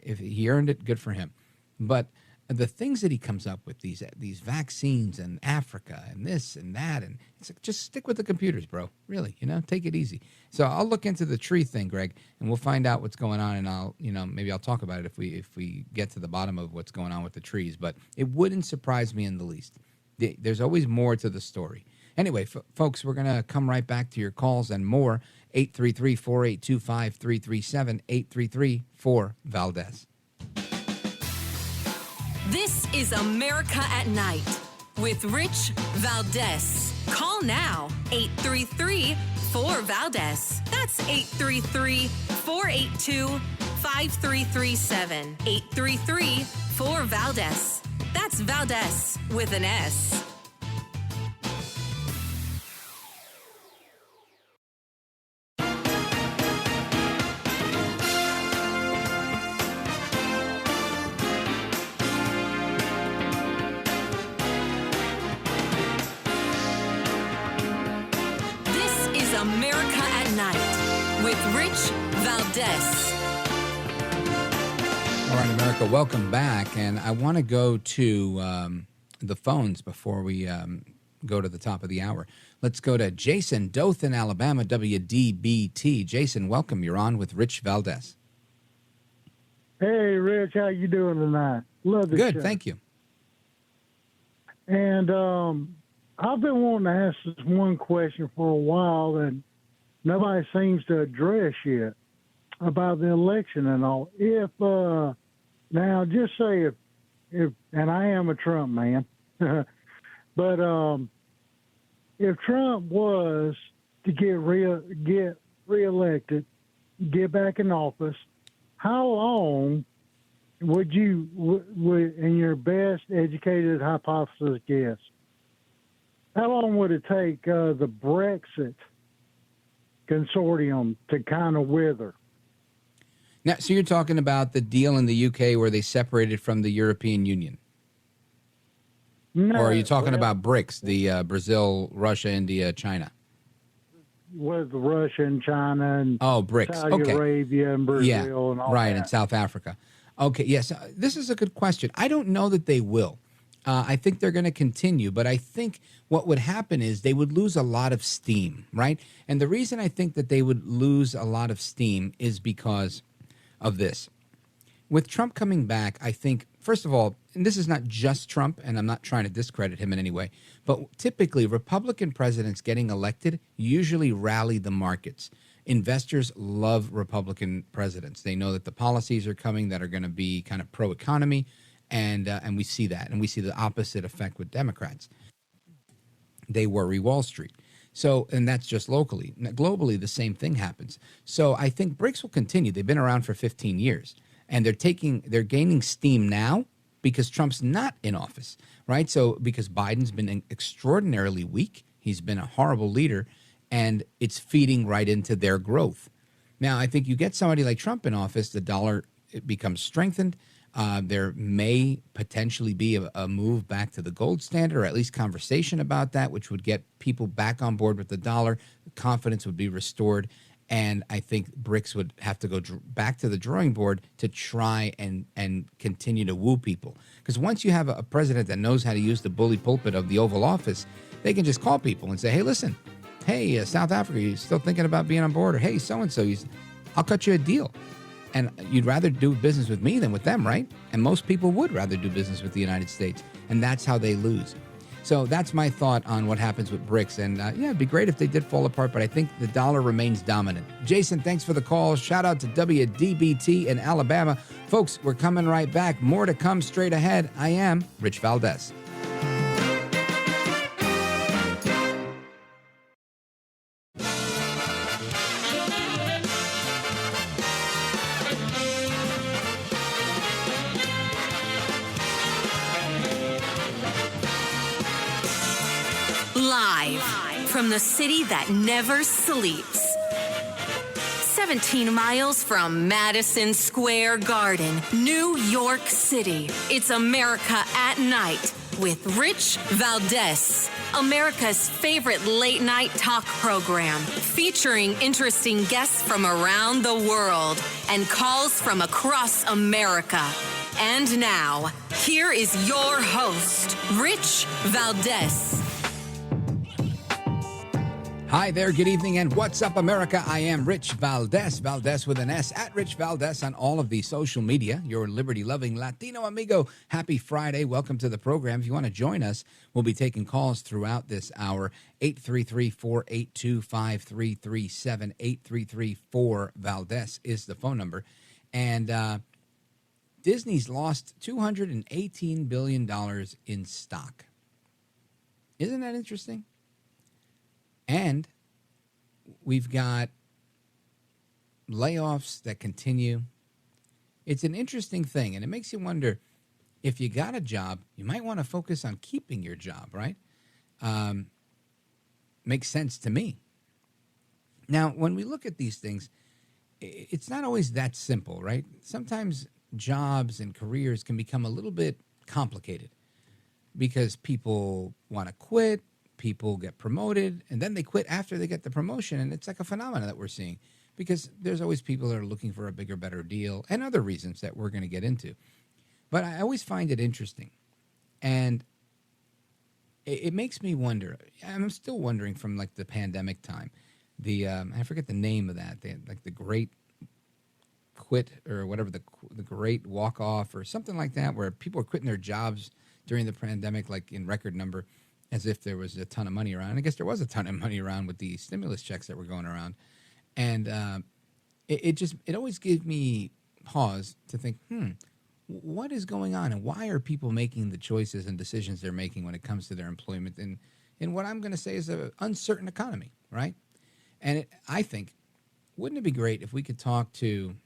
If he earned it, good for him. But the things that he comes up with, these vaccines and Africa and this and that, and it's like, just stick with the computers, bro. Really, take it easy. So I'll look into the tree thing, Greg, and we'll find out what's going on, and I'll, maybe I'll talk about it if we get to the bottom of what's going on with the trees. But it wouldn't surprise me in the least. There's always more to the story. Anyway, folks, we're going to come right back to your calls and more. 833-482-5337, 833-4-VALDEZ. This is America at Night with Rich Valdez. Call now, 833-4-VALDEZ. That's 833-482-5337, 833-4-VALDEZ. That's Valdez with an S. America at Night with Rich Valdez. All right, America, welcome back. And I want to go to the phones before we go to the top of the hour. Let's go to Jason, Dothan, Alabama, WDBT. Jason, welcome. You're on with Rich Valdez. Hey, Rich, how you doing tonight? Love the show. Good, thank you. And I've been wanting to ask this one question for a while that nobody seems to address yet about the election and all. If now, just say if, and I am a Trump man, but if Trump was to get reelected, get back in office, how long would you, in your best educated hypothesis guess, how long would it take the Brexit consortium to kind of wither? Now, so you're talking about the deal in the UK where they separated from the European Union? No, or are you talking about BRICS, the Brazil, Russia, India, China? With Russia and China and BRICS. Saudi Arabia and Brazil and all right, that. and South Africa. Okay, yes, this is a good question. I don't know that they will. I think they're going to continue, but I think what would happen is they would lose a lot of steam, right? And the reason I think that they would lose a lot of steam is because of this. With Trump coming back, I think, first of all, and this is not just Trump, and I'm not trying to discredit him in any way, but typically Republican presidents getting elected usually rally the markets. Investors love Republican presidents. They know that the policies are coming that are going to be kind of pro-economy, and we see that. And we see the opposite effect with Democrats. They worry Wall Street. So, and that's just locally. Now, globally, the same thing happens. So I think BRICS will continue. They've been around for 15 years. And they're gaining steam now because Trump's not in office, right? So because Biden's been extraordinarily weak. He's been a horrible leader, and it's feeding right into their growth. Now, I think you get somebody like Trump in office, the dollar it becomes strengthened. There may potentially be a move back to the gold standard, or at least conversation about that, which would get people back on board with the dollar. Confidence would be restored. And I think BRICS would have to go back to the drawing board to try and continue to woo people. Because once you have a president that knows how to use the bully pulpit of the Oval Office, they can just call people and say, hey, listen, hey, South Africa, you still thinking about being on board? Or, hey, so-and-so, I'll cut you a deal. And you'd rather do business with me than with them, right? And most people would rather do business with the United States. And that's how they lose. So that's my thought on what happens with BRICS. And it'd be great if they did fall apart, but I think the dollar remains dominant. Jason, thanks for the call. Shout out to WDBT in Alabama. Folks, we're coming right back. More to come straight ahead. I am Rich Valdez. Live from the city that never sleeps. 17 miles from Madison Square Garden, New York City. It's America at Night with Rich Valdez, America's favorite late night talk program, featuring interesting guests from around the world and calls from across America. And now, Here is your host, Rich Valdez. Hi there, good evening, and what's up, America? I am Rich Valdez, Valdez with an S, at Rich Valdez on all of the social media, your liberty-loving Latino amigo. Happy Friday. Welcome to the program. If you want to join us, we'll be taking calls throughout this hour. 833-482-5337, 833-4-Valdez is the phone number. And Disney's lost $218 billion in stock. Isn't that interesting? And we've got layoffs that continue. It's an interesting thing, and it makes you wonder, if you got a job, you might want to focus on keeping your job, right? Makes sense to me. Now, when we look at these things, it's not always that simple, right? Sometimes jobs and careers can become a little bit complicated because people want to quit. People get promoted, and then they quit after they get the promotion, and it's like a phenomenon that we're seeing because there's always people that are looking for a bigger, better deal and other reasons that we're going to get into. But I always find it interesting, and it makes me wonder. I'm still wondering from like the pandemic time, I forget the name of that, like the Great Quit or whatever, the Great Walk Off or something like that, where people are quitting their jobs during the pandemic, like in record number, as if there was a ton of money around. And I guess there was a ton of money around with the stimulus checks that were going around. And it always gave me pause to think, what is going on? And why are people making the choices and decisions they're making when it comes to their employment in what I'm going to say is an uncertain economy, right? And I think, wouldn't it be great if we could talk to,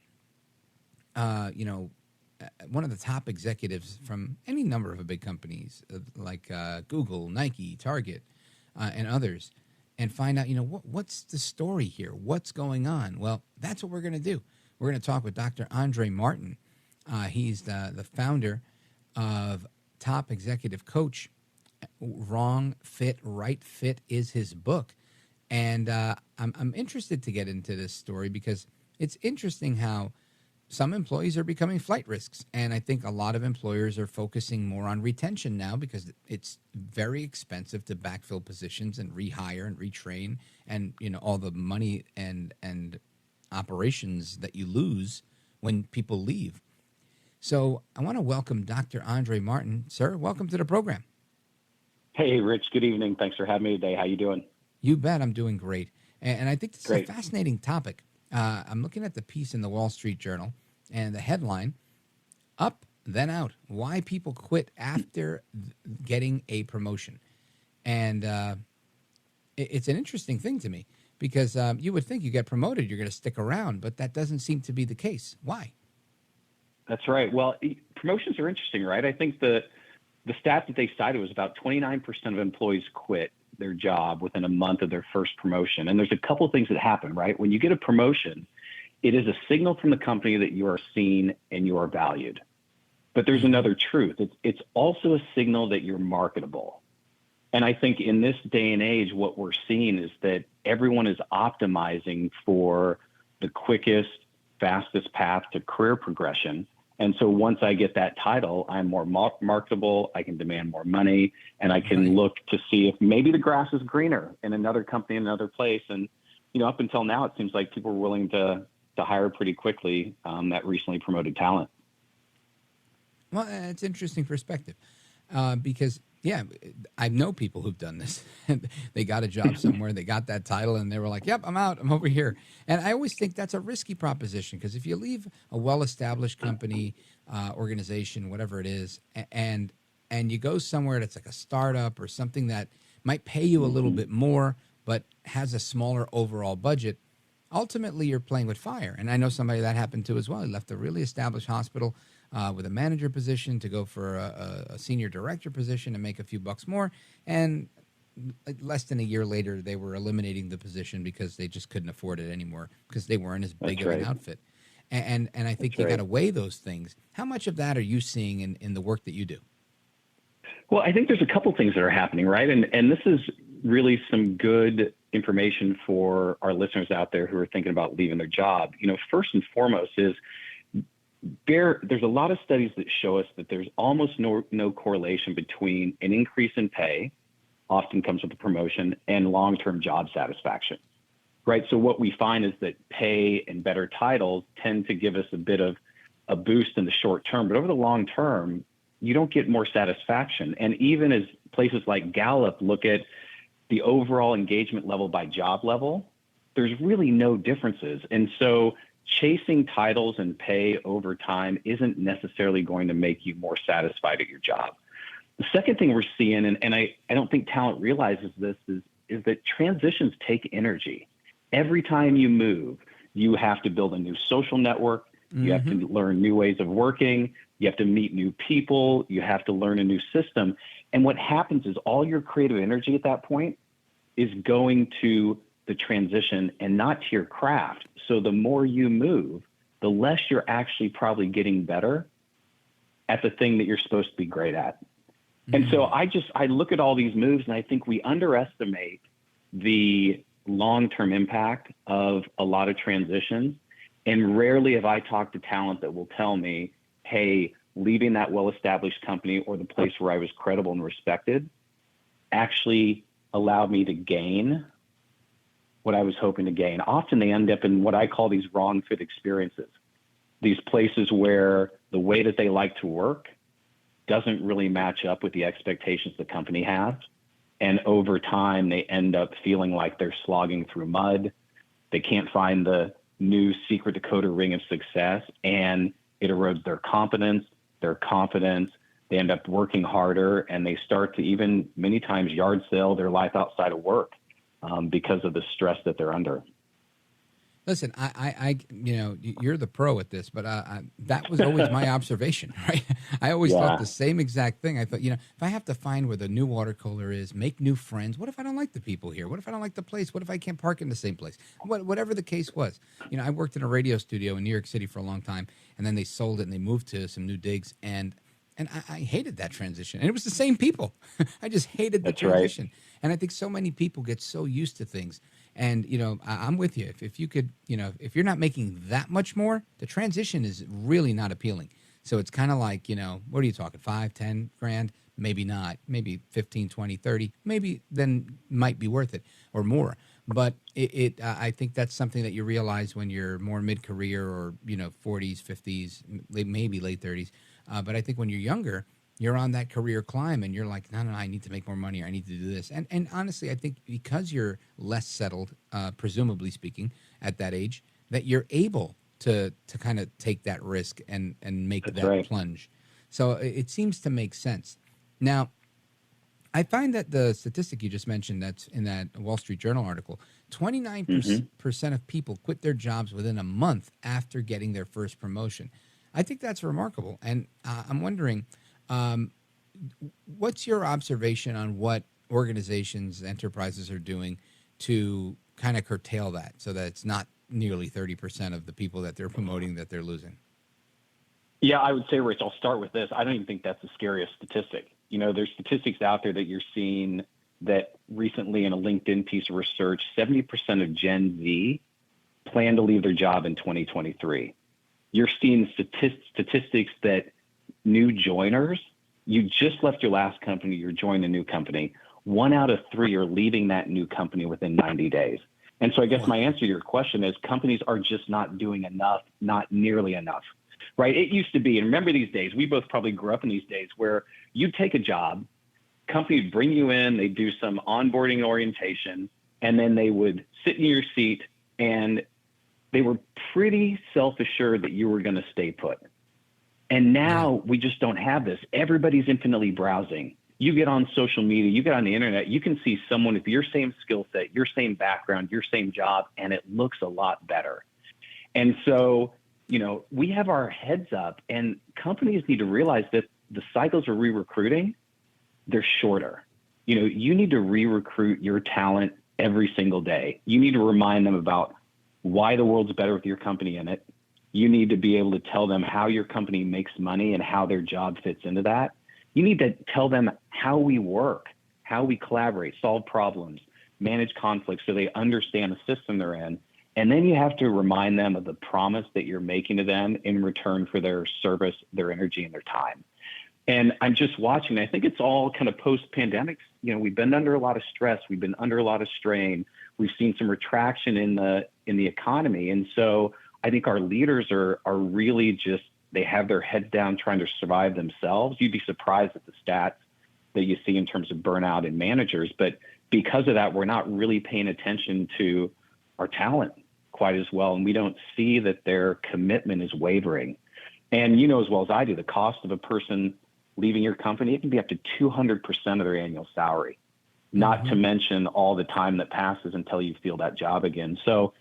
one of the top executives from any number of big companies like Google, Nike, Target, and others, and find out, what's the story here? What's going on? Well, that's what we're going to do. We're going to talk with Dr. Andre Martin. He's the founder of Top Executive Coach. Wrong Fit, Right Fit is his book. And I'm interested to get into this story because it's interesting how some employees are becoming flight risks, and I think a lot of employers are focusing more on retention now because it's very expensive to backfill positions and rehire and retrain, and all the money and operations that you lose when people leave. So I want to welcome Dr. Andre Martin. Sir, welcome to the program. Hey, Rich. Good evening. Thanks for having me today. How you doing? You bet. I'm doing great, and I think this Great. is a fascinating topic. I'm looking at the piece in the Wall Street Journal, and the headline, Up, Then Out, Why People Quit After Getting a Promotion. And it's an interesting thing to me because you would think you get promoted, you're going to stick around, but that doesn't seem to be the case. Why? That's right. Well, promotions are interesting, right? I think the stat that they cited was about 29% of employees quit their job within a month of their first promotion. And there's a couple of things that happen, right? When you get a promotion, it is a signal from the company that you are seen and you are valued. But there's another truth. It's also a signal that you're marketable. And I think in this day and age, what we're seeing is that everyone is optimizing for the quickest, fastest path to career progression. And so once I get that title, I'm more marketable, I can demand more money, and I can look to see if maybe the grass is greener in another company, in another place. And, up until now, it seems like people are willing to hire pretty quickly that recently promoted talent. Well, it's interesting perspective because, I know people who've done this. They got a job somewhere, they got that title, and they were like, yep, I'm out, I'm over here. And I always think that's a risky proposition because if you leave a well-established company, organization, whatever it is, and you go somewhere that's like a startup or something that might pay you a little bit more but has a smaller overall budget, ultimately you're playing with fire. And I know somebody that happened to as well. He left a really established hospital with a manager position to go for a senior director position and make a few bucks more. And less than a year later, they were eliminating the position because they just couldn't afford it anymore because they weren't as big of an outfit. And I think you got to weigh those things. How much of that are you seeing in the work that you do? Well, I think there's a couple things that are happening, right? And this is really some good information for our listeners out there who are thinking about leaving their job. First and foremost is there's a lot of studies that show us that there's almost no correlation between an increase in pay, often comes with a promotion, and long-term job satisfaction, right? So what we find is that pay and better titles tend to give us a bit of a boost in the short term, but over the long term, you don't get more satisfaction. And even as places like Gallup look at the overall engagement level by job level, there's really no differences. And so chasing titles and pay over time isn't necessarily going to make you more satisfied at your job. The second thing we're seeing, and I don't think talent realizes this, is that transitions take energy. Every time you move, you have to build a new social network. You have to learn new ways of working. You have to meet new people. You have to learn a new system. And what happens is all your creative energy at that point is going to the transition and not to your craft. So the more you move, the less you're actually probably getting better at the thing that you're supposed to be great at. And so I look at all these moves and I think we underestimate the long-term impact of a lot of transitions. And rarely have I talked to talent that will tell me, hey, leaving that well-established company or the place where I was credible and respected actually allowed me to gain what I was hoping to gain. Often they end up in what I call these wrong fit experiences, these places where the way that they like to work doesn't really match up with the expectations the company has. And over time, they end up feeling like they're slogging through mud. They can't find the new secret decoder ring of success, and it erodes their competence, their confidence. They end up working harder, and they start to even many times yard sale their life outside of work because of the stress that they're under. Listen, you're the pro at this, but that was always my observation, right? I always thought the same exact thing. I thought, if I have to find where the new water cooler is, make new friends, what if I don't like the people here? What if I don't like the place? What if I can't park in the same place? Whatever the case was. I worked in a radio studio in New York City for a long time, and then they sold it and they moved to some new digs, and I hated that transition. And it was the same people. I just hated the transition. Right. And I think so many people get so used to things. And, I'm with you. If you could, if you're not making that much more, the transition is really not appealing. So it's kind of like, what are you talking, 5, 10 grand? Maybe not, maybe 15, 20, 30, maybe then might be worth it or more. But I think that's something that you realize when you're more mid-career or, 40s, 50s, maybe late 30s. But I think when you're younger, you're on that career climb and you're like, no, I need to make more money or I need to do this. And honestly, I think because you're less settled, presumably speaking, at that age, that you're able to kind of take that risk and make that plunge. So it seems to make sense. Now, I find that the statistic you just mentioned that's in that Wall Street Journal article, 29% of people quit their jobs within a month after getting their first promotion. I think that's remarkable. And I'm wondering, what's your observation on what organizations, enterprises are doing to kind of curtail that so that it's not nearly 30% of the people that they're promoting that they're losing? Yeah, I would say, Rich, I'll start with this. I don't even think that's the scariest statistic. There's statistics out there that you're seeing that recently in a LinkedIn piece of research, 70% of Gen Z plan to leave their job in 2023. You're seeing statistics that new joiners, you just left your last company, you're joining a new company. 1 out of 3 are leaving that new company within 90 days. And so I guess my answer to your question is companies are just not doing enough, not nearly enough, right? It used to be, and remember these days, we both probably grew up in these days where you take a job, companies bring you in, they do some onboarding orientation, and then they would sit in your seat and they were pretty self-assured that you were going to stay put. And now we just don't have this. Everybody's infinitely browsing. You get on social media, you get on the internet, you can see someone with your same skill set, your same background, your same job, and it looks a lot better. And so, we have our heads up, and companies need to realize that the cycles of re-recruiting, they're shorter. You need to re-recruit your talent every single day. You need to remind them about why the world's better with your company in it. You need to be able to tell them how your company makes money and how their job fits into that. You need to tell them how we work, how we collaborate, solve problems, manage conflicts so they understand the system they're in. And then you have to remind them of the promise that you're making to them in return for their service, their energy, and their time. And I'm just watching. I think it's all kind of post-pandemic. You know, we've been under a lot of stress. We've been under a lot of strain. We've seen some retraction in the economy. And so I think our leaders are really just, they have their heads down trying to survive themselves. You'd be surprised at the stats that you see in terms of burnout in managers. But because of that, we're not really paying attention to our talent quite as well. And we don't see that their commitment is wavering. And you know as well as I do, the cost of a person leaving your company, it can be up to 200% of their annual salary, not to mention all the time that passes until you feel that job again. So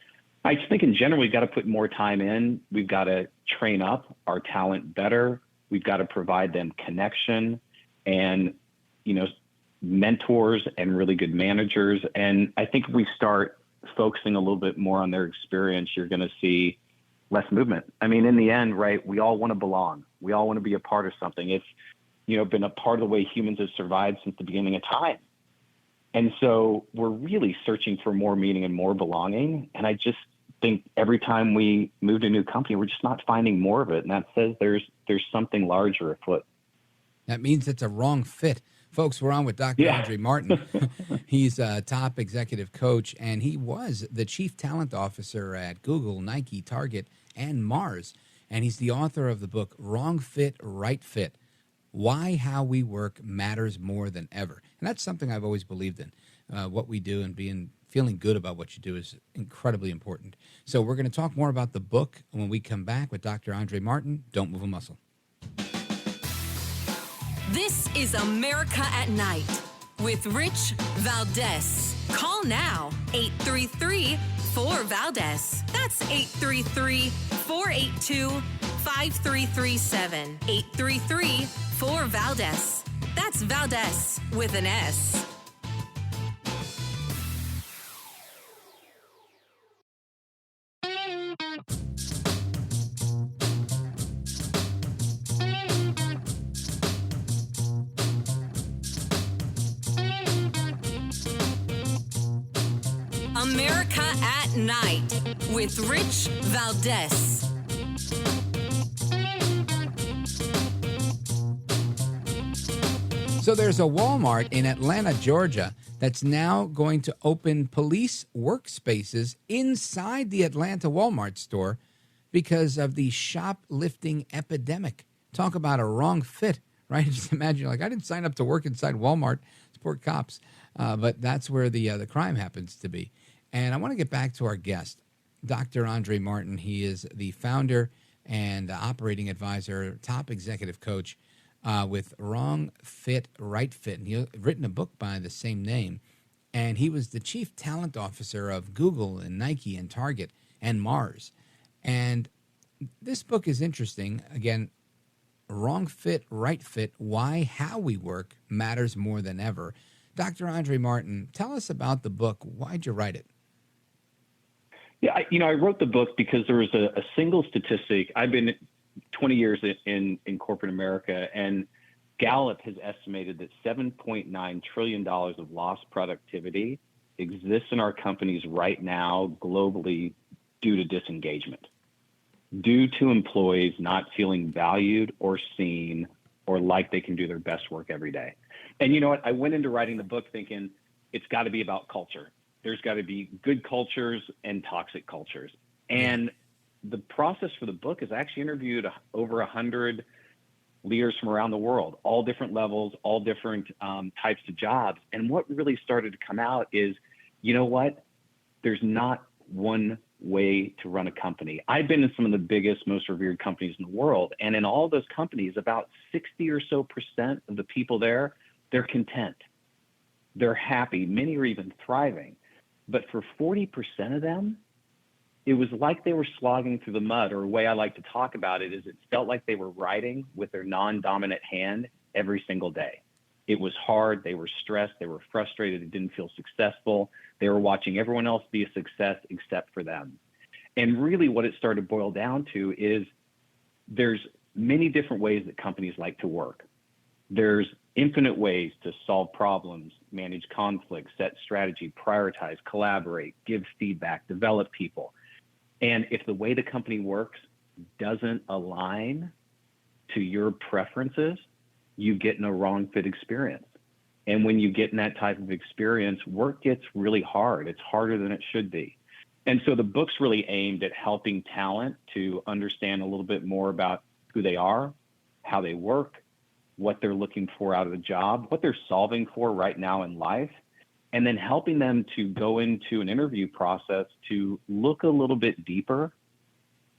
I just think in general, we've got to put more time in. We've got to train up our talent better. We've got to provide them connection and, you know, mentors and really good managers. And I think if we start focusing a little bit more on their experience, you're going to see less movement. I mean, in the end, right, we all want to belong. We all want to be a part of something. It's, you know, been a part of the way humans have survived since the beginning of time. And so we're really searching for more meaning and more belonging. And I just think every time we move to a new company, we're just not finding more of it. And that says there's something larger afoot. That means it's a wrong fit. Folks, we're on with Dr. Andre Martin. He's a top executive coach, and he was the chief talent officer at Google, Nike, Target, and Mars. And he's the author of the book, Wrong Fit, Right Fit. Why how we work matters more than ever. And that's something I've always believed in. What we do and feeling good about what you do is incredibly important. So we're going to talk more about the book when we come back with Dr. Andre Martin. Don't move a muscle. This is America at Night with Rich Valdez. Call now, 833-4-VALDEZ. That's 833-482-5337. 833-4-VALDEZ. That's Valdez with an S. America at Night with Rich Valdez. So there's a Walmart in Atlanta, Georgia, that's now going to open police workspaces inside the Atlanta Walmart store because of the shoplifting epidemic. Talk about a wrong fit, right? Just imagine, like, I didn't sign up to work inside Walmart. Support cops. But that's where the crime happens to be. And I want to get back to our guest, Dr. Andre Martin. He is the founder and operating advisor, top executive coach with Wrong Fit, Right Fit. And he's written a book by the same name. And he was the chief talent officer of Google and Nike and Target and Mars. And this book is interesting. Again, Wrong Fit, Right Fit, Why How We Work Matters More Than Ever. Dr. Andre Martin, tell us about the book. Why'd you write it? Yeah, I wrote the book because there was a single statistic. I've been 20 years in corporate America, and Gallup has estimated that $7.9 trillion of lost productivity exists in our companies right now globally due to disengagement, due to employees not feeling valued or seen or like they can do their best work every day. And you know what? I went into writing the book thinking it's got to be about culture. There's got to be good cultures and toxic cultures. And the process for the book is I actually interviewed over 100 leaders from around the world, all different levels, all different types of jobs. And what really started to come out is, you know what? There's not one way to run a company. I've been in some of the biggest, most revered companies in the world. And in all those companies, about 60 or so % of the people there, they're content. They're happy. Many are even thriving. But for 40% of them, it was like they were slogging through the mud, or a way I like to talk about it is it felt like they were riding with their non-dominant hand every single day. It was hard. They were stressed. They were frustrated. They didn't feel successful. They were watching everyone else be a success except for them. And really what it started to boil down to is there's many different ways that companies like to work. There's infinite ways to solve problems, manage conflicts, set strategy, prioritize, collaborate, give feedback, develop people. And if the way the company works doesn't align to your preferences, you get in a wrong fit experience. And when you get in that type of experience, work gets really hard. It's harder than it should be. And so the book's really aimed at helping talent to understand a little bit more about who they are, how they work, what they're looking for out of the job, what they're solving for right now in life, and then helping them to go into an interview process to look a little bit deeper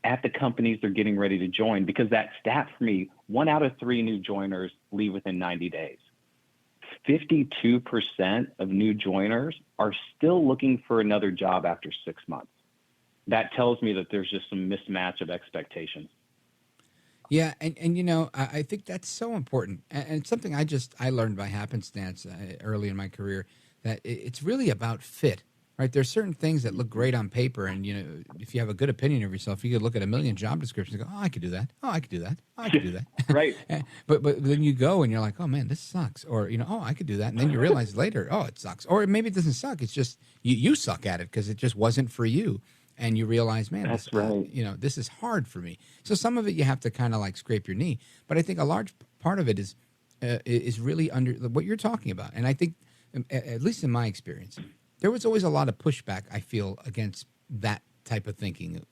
at the companies they're getting ready to join. Because that stat for me, 1 out of 3 new joiners leave within 90 days. 52% of new joiners are still looking for another job after 6 months. That tells me that there's just some mismatch of expectations. Yeah, and you know, I think that's so important, and it's something I learned by happenstance early in my career, that it's really about fit, right? There's certain things that look great on paper, and you know, if you have a good opinion of yourself, you could look at a million job descriptions and go, oh, I could do that. Oh, I could do that. Oh, I could do that. Right. but then you go and you're like, oh man, this sucks, or you know, oh, I could do that, and then you realize later, oh, it sucks, or maybe it doesn't suck. It's just you suck at it because it just wasn't for you. And you realize, man, that's this, right. You know, this is hard for me. So some of it you have to kind of like scrape your knee, but I think a large part of it is really under what you're talking about. And I think, at least in my experience, there was always a lot of pushback, I feel, against that type of thinking,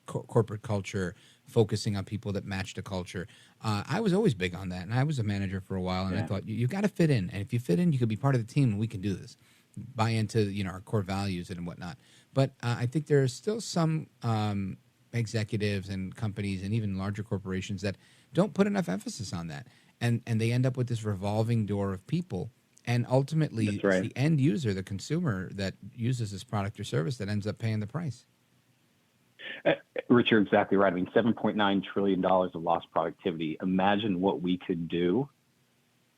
corporate culture, focusing on people that match the culture. I was always big on that, and I was a manager for a while, and I thought you got to fit in, and if you fit in, you could be part of the team, and we can do this. Buy into, you know, our core values and whatnot. But I think there are still some executives and companies and even larger corporations that don't put enough emphasis on that. And they end up with this revolving door of people. And ultimately, it's the end user, the consumer that uses this product or service that ends up paying the price. Rich, you're exactly right. I mean, $7.9 trillion of lost productivity. Imagine what we could do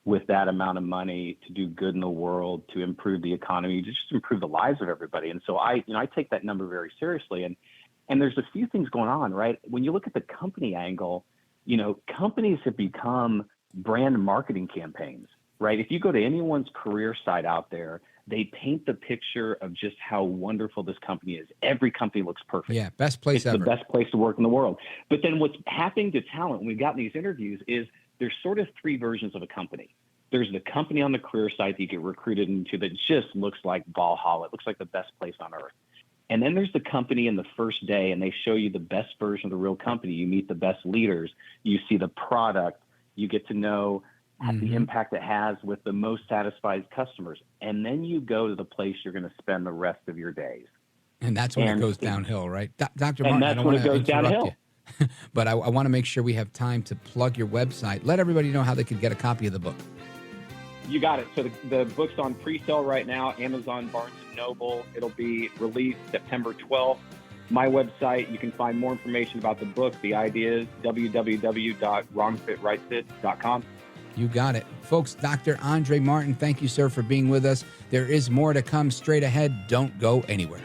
with that amount of money to do good in the world, to improve the economy, to just improve the lives of everybody. And so I take that number very seriously. And there's a few things going on, right? When you look at the company angle, you know, companies have become brand marketing campaigns, right? If you go to anyone's career site out there, they paint the picture of just how wonderful this company is. Every company looks perfect. Yeah, best place ever. It's the best place to work in the world. But then what's happening to talent when we've gotten these interviews is there's sort of 3 versions of a company. There's the company on the career site that you get recruited into that just looks like Valhalla. It looks like the best place on earth. And then there's the company in the first day, and they show you the best version of the real company. You meet the best leaders. You see the product. You get to know the impact it has with the most satisfied customers. And then you go to the place you're going to spend the rest of your days. And that's when it goes downhill, right? Dr. Martin, and that's when it goes downhill. But I want to make sure we have time to plug your website. Let everybody know how they can get a copy of the book. You got it. So the book's on pre-sale right now, Amazon, Barnes & Noble. It'll be released September 12th. My website, you can find more information about the book. The idea is www.wrongfitrightfit.com. You got it. Folks, Dr. Andre Martin, thank you, sir, for being with us. There is more to come straight ahead. Don't go anywhere.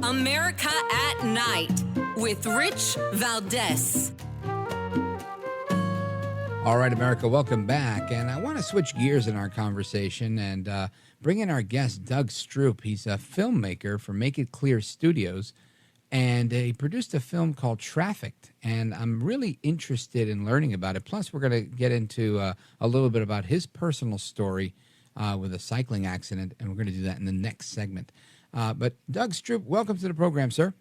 America at Night with Rich Valdez. All right, America, welcome back. And I want to switch gears in our conversation and bring in our guest, Doug Stroup. He's a filmmaker for Make It Clear Studios, and he produced a film called Trafficked. And I'm really interested in learning about it. Plus, we're going to get into a little bit about his personal story with a cycling accident, and we're going to do that in the next segment. But Doug Stroup, welcome to the program, sir.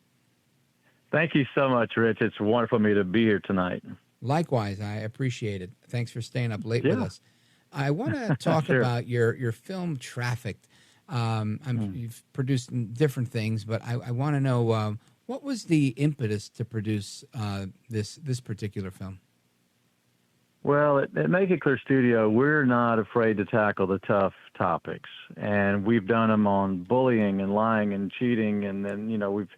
Thank you so much, Rich. It's wonderful for me to be here tonight. Likewise, I appreciate it. Thanks for staying up late with us. I want to talk about your film Trafficked. You've produced different things, but I want to know what was the impetus to produce this particular film? Well, at Make It Clear Studio, we're not afraid to tackle the tough topics, and we've done them on bullying and lying and cheating, and then we've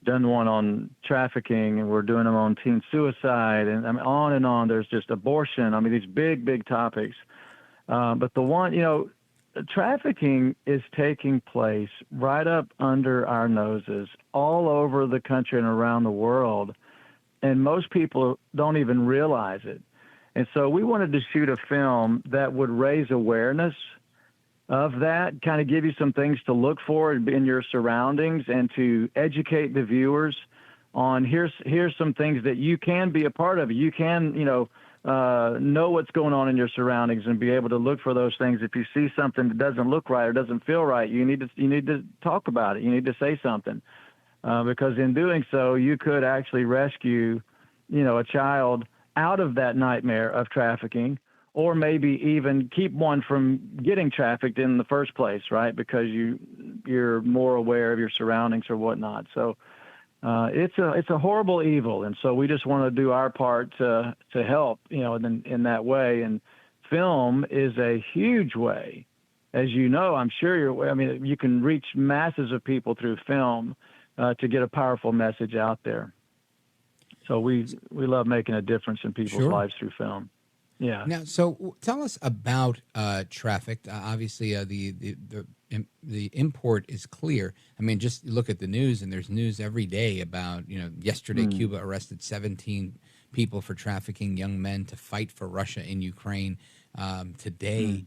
done one on trafficking, and we're doing them on teen suicide, and I mean, on and on. There's just abortion. I mean, these big topics. But the one, trafficking is taking place right up under our noses all over the country and around the world, and most people don't even realize it. And so we wanted to shoot a film that would raise awareness of that, kind of give you some things to look for in your surroundings, and to educate the viewers on here's some things that you can be a part of. You can, know what's going on in your surroundings and be able to look for those things. If you see something that doesn't look right or doesn't feel right, you need to talk about it. You need to say something, because in doing so, you could actually rescue, a child out of that nightmare of trafficking, or maybe even keep one from getting trafficked in the first place, right? Because you're more aware of your surroundings or whatnot. So it's a horrible evil, and so we just want to do our part to help, in that way. And film is a huge way, as you know. I'm sure you can reach masses of people through film to get a powerful message out there. So we love making a difference in people's lives through film. Yeah. Now, so tell us about Trafficked. Obviously, the import is clear. I mean, just look at the news, and there's news every day about, yesterday Cuba arrested 17 people for trafficking young men to fight for Russia in Ukraine. Today,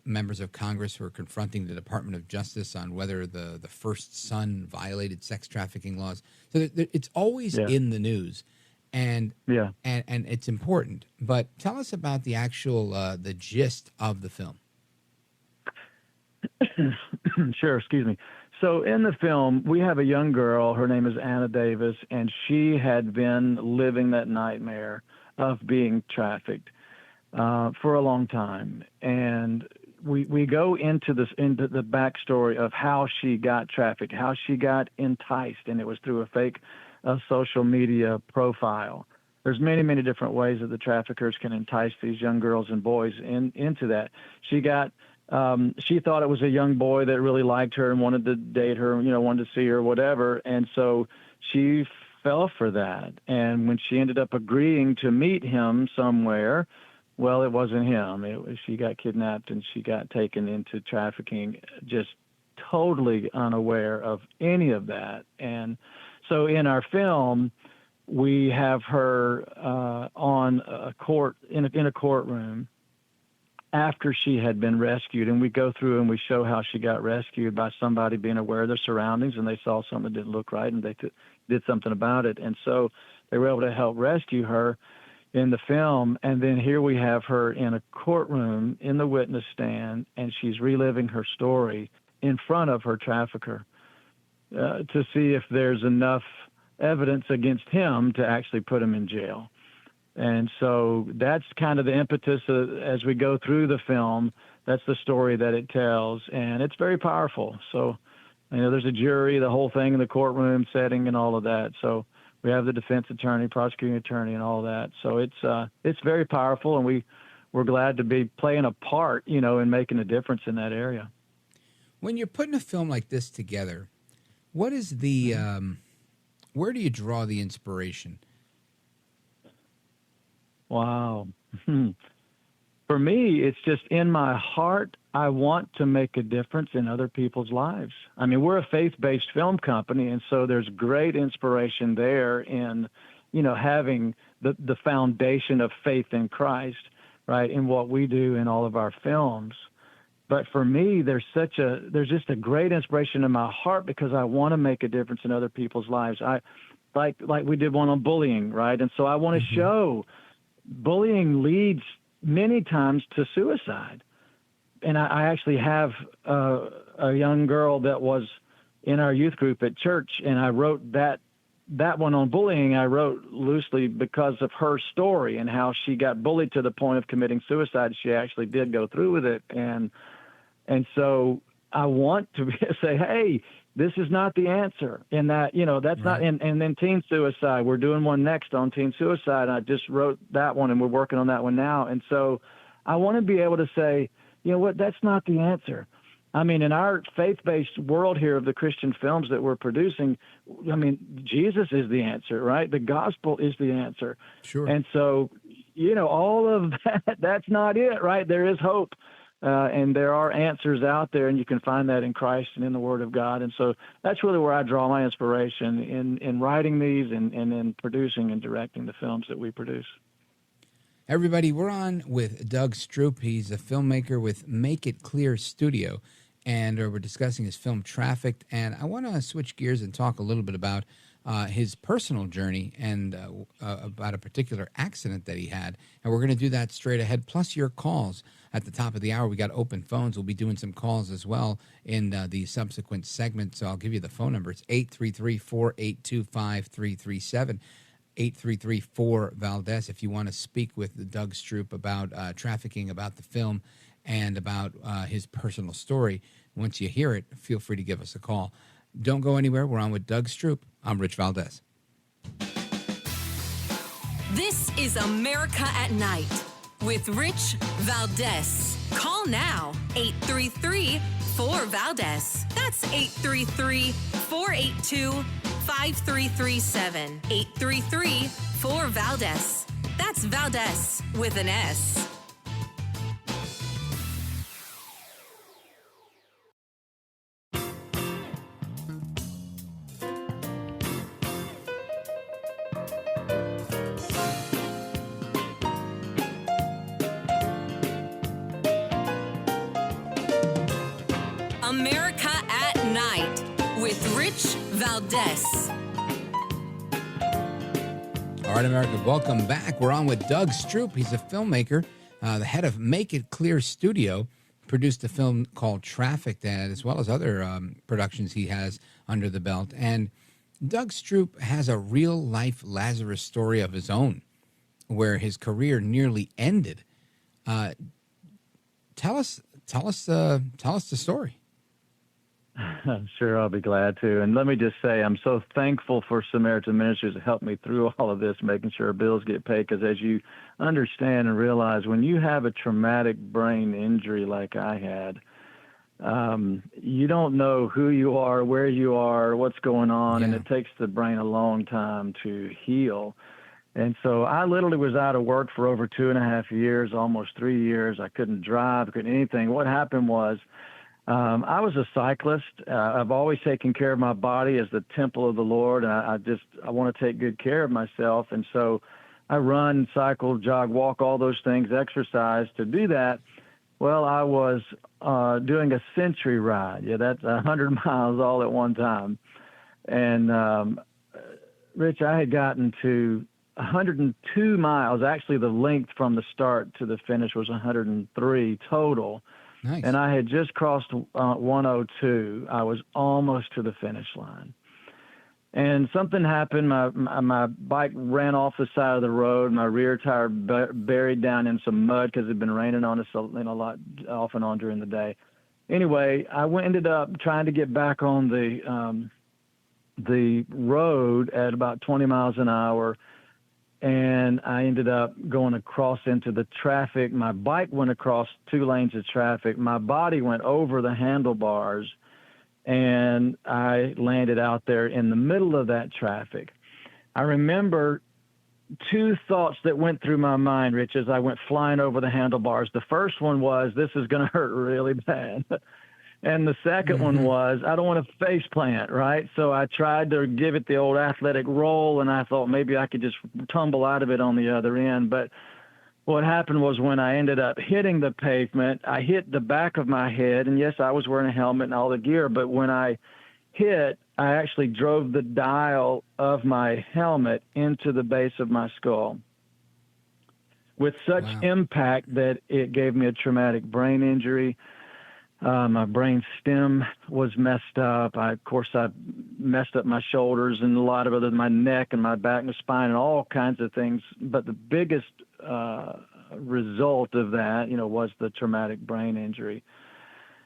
members of Congress were confronting the Department of Justice on whether the first son violated sex trafficking laws. So it's always in the news. And it's important. But tell us about the actual the gist of the film. Sure, excuse me. So in the film, we have a young girl. Her name is Anna Davis, and she had been living that nightmare of being trafficked for a long time. And we go into the backstory of how she got trafficked, how she got enticed, and it was through a fake social media profile. There's many different ways that the traffickers can entice these young girls and boys into that. She thought it was a young boy that really liked her and wanted to date her, wanted to see her, whatever. And so she fell for that. And when she ended up agreeing to meet him somewhere, well, it wasn't him. She got kidnapped and she got taken into trafficking, just totally unaware of any of that. And so in our film, we have her on a court in a courtroom after she had been rescued, and we go through and we show how she got rescued by somebody being aware of their surroundings, and they saw something that didn't look right, and they did something about it, and so they were able to help rescue her in the film. And then here we have her in a courtroom in the witness stand, and she's reliving her story in front of her trafficker to see if there's enough evidence against him to actually put him in jail. And so that's kind of the impetus as we go through the film. That's the story that it tells, and it's very powerful. So, there's a jury, the whole thing in the courtroom setting and all of that. So we have the defense attorney, prosecuting attorney, and all that. So it's very powerful, and we're glad to be playing a part, in making a difference in that area. When you're putting a film like this together, what is the where do you draw the inspiration? Wow. For me, it's just in my heart. I want to make a difference in other people's lives. I mean, we're a faith-based film company, and so there's great inspiration there in, having the foundation of faith in Christ, right, in what we do in all of our films. But for me, there's just a great inspiration in my heart because I want to make a difference in other people's lives. Like we did one on bullying, right? And so I want to show bullying leads many times to suicide. And I actually have a young girl that was in our youth group at church, and I wrote that one on bullying. I wrote loosely because of her story and how she got bullied to the point of committing suicide. She actually did go through with it, and so I want to say, hey, this is not the answer. And that, that's right. Not, and then teen suicide, we're doing one next on teen suicide. I just wrote that one and we're working on that one now. And so I want to be able to say, you know what, that's not the answer. I mean, in our faith-based world here of the Christian films that we're producing, I mean, Jesus is the answer, right? The gospel is the answer. Sure. And so, all of that, that's not it, right? There is hope. And there are answers out there, and you can find that in Christ and in the Word of God. And so that's really where I draw my inspiration in writing these and in producing and directing the films that we produce. Everybody, we're on with Doug Stroup. He's a filmmaker with Make It Clear Studio, and we're discussing his film Trafficked. And I want to switch gears and talk a little bit about his personal journey and about a particular accident that he had. And we're going to do that straight ahead, plus your calls. At the top of the hour, we got open phones. We'll be doing some calls as well in the subsequent segment. So I'll give you the phone number. It's 833-482-5337, 833-4-VALDEZ, if you want to speak with Doug Stroup about trafficking, about the film, and about his personal story. Once you hear it, feel free to give us a call. Don't go anywhere. We're on with Doug Stroup. I'm Rich Valdez. This is America at Night with Rich Valdez. Call now, 833-4-VALDEZ. That's 833-482-5337. 833-4-VALDEZ. That's Valdez with an S. America at Night with Rich Valdez. All right, America, welcome back. We're on with Doug Stroup. He's a filmmaker, the head of Make It Clear Studio, produced a film called Trafficked, as well as other productions he has under the belt. And Doug Stroup has a real-life Lazarus story of his own, where his career nearly ended. Tell us the story. Sure, I'll be glad to. And let me just say, I'm so thankful for Samaritan Ministries to help me through all of this, making sure our bills get paid. Because as you understand and realize, when you have a traumatic brain injury like I had, you don't know who you are, where you are, what's going on, and it takes the brain a long time to heal. And so I literally was out of work for over 2.5 years, almost 3 years. I couldn't drive, couldn't anything. What happened was, I was a cyclist. I've always taken care of my body as the temple of the Lord. I want to take good care of myself. And so I run, cycle, jog, walk, all those things, exercise. To do that, well, I was doing a century ride. Yeah, that's 100 miles all at one time. And, Rich, I had gotten to 102 miles. Actually, the length from the start to the finish was 103 total. Nice. And I had just crossed 102. I was almost to the finish line. And something happened. My bike ran off the side of the road. My rear tire buried down in some mud because it had been raining on us a lot off and on during the day. Anyway, I ended up trying to get back on the road at about 20 miles an hour. And I ended up going across into the traffic. My bike went across 2 lanes of traffic. My body went over the handlebars, and I landed out there in the middle of that traffic. I remember 2 thoughts that went through my mind, Rich, as I went flying over the handlebars. The first one was, this is going to hurt really bad. And the second one was, I don't want to face plant, right? So I tried to give it the old athletic roll, and I thought maybe I could just tumble out of it on the other end. But what happened was, when I ended up hitting the pavement, I hit the back of my head. And yes, I was wearing a helmet and all the gear, but when I hit, I actually drove the dial of my helmet into the base of my skull with such impact that it gave me a traumatic brain injury. My brain stem was messed up. I messed up my shoulders and a lot of my neck and my back and my spine and all kinds of things. But the biggest result of that, was the traumatic brain injury.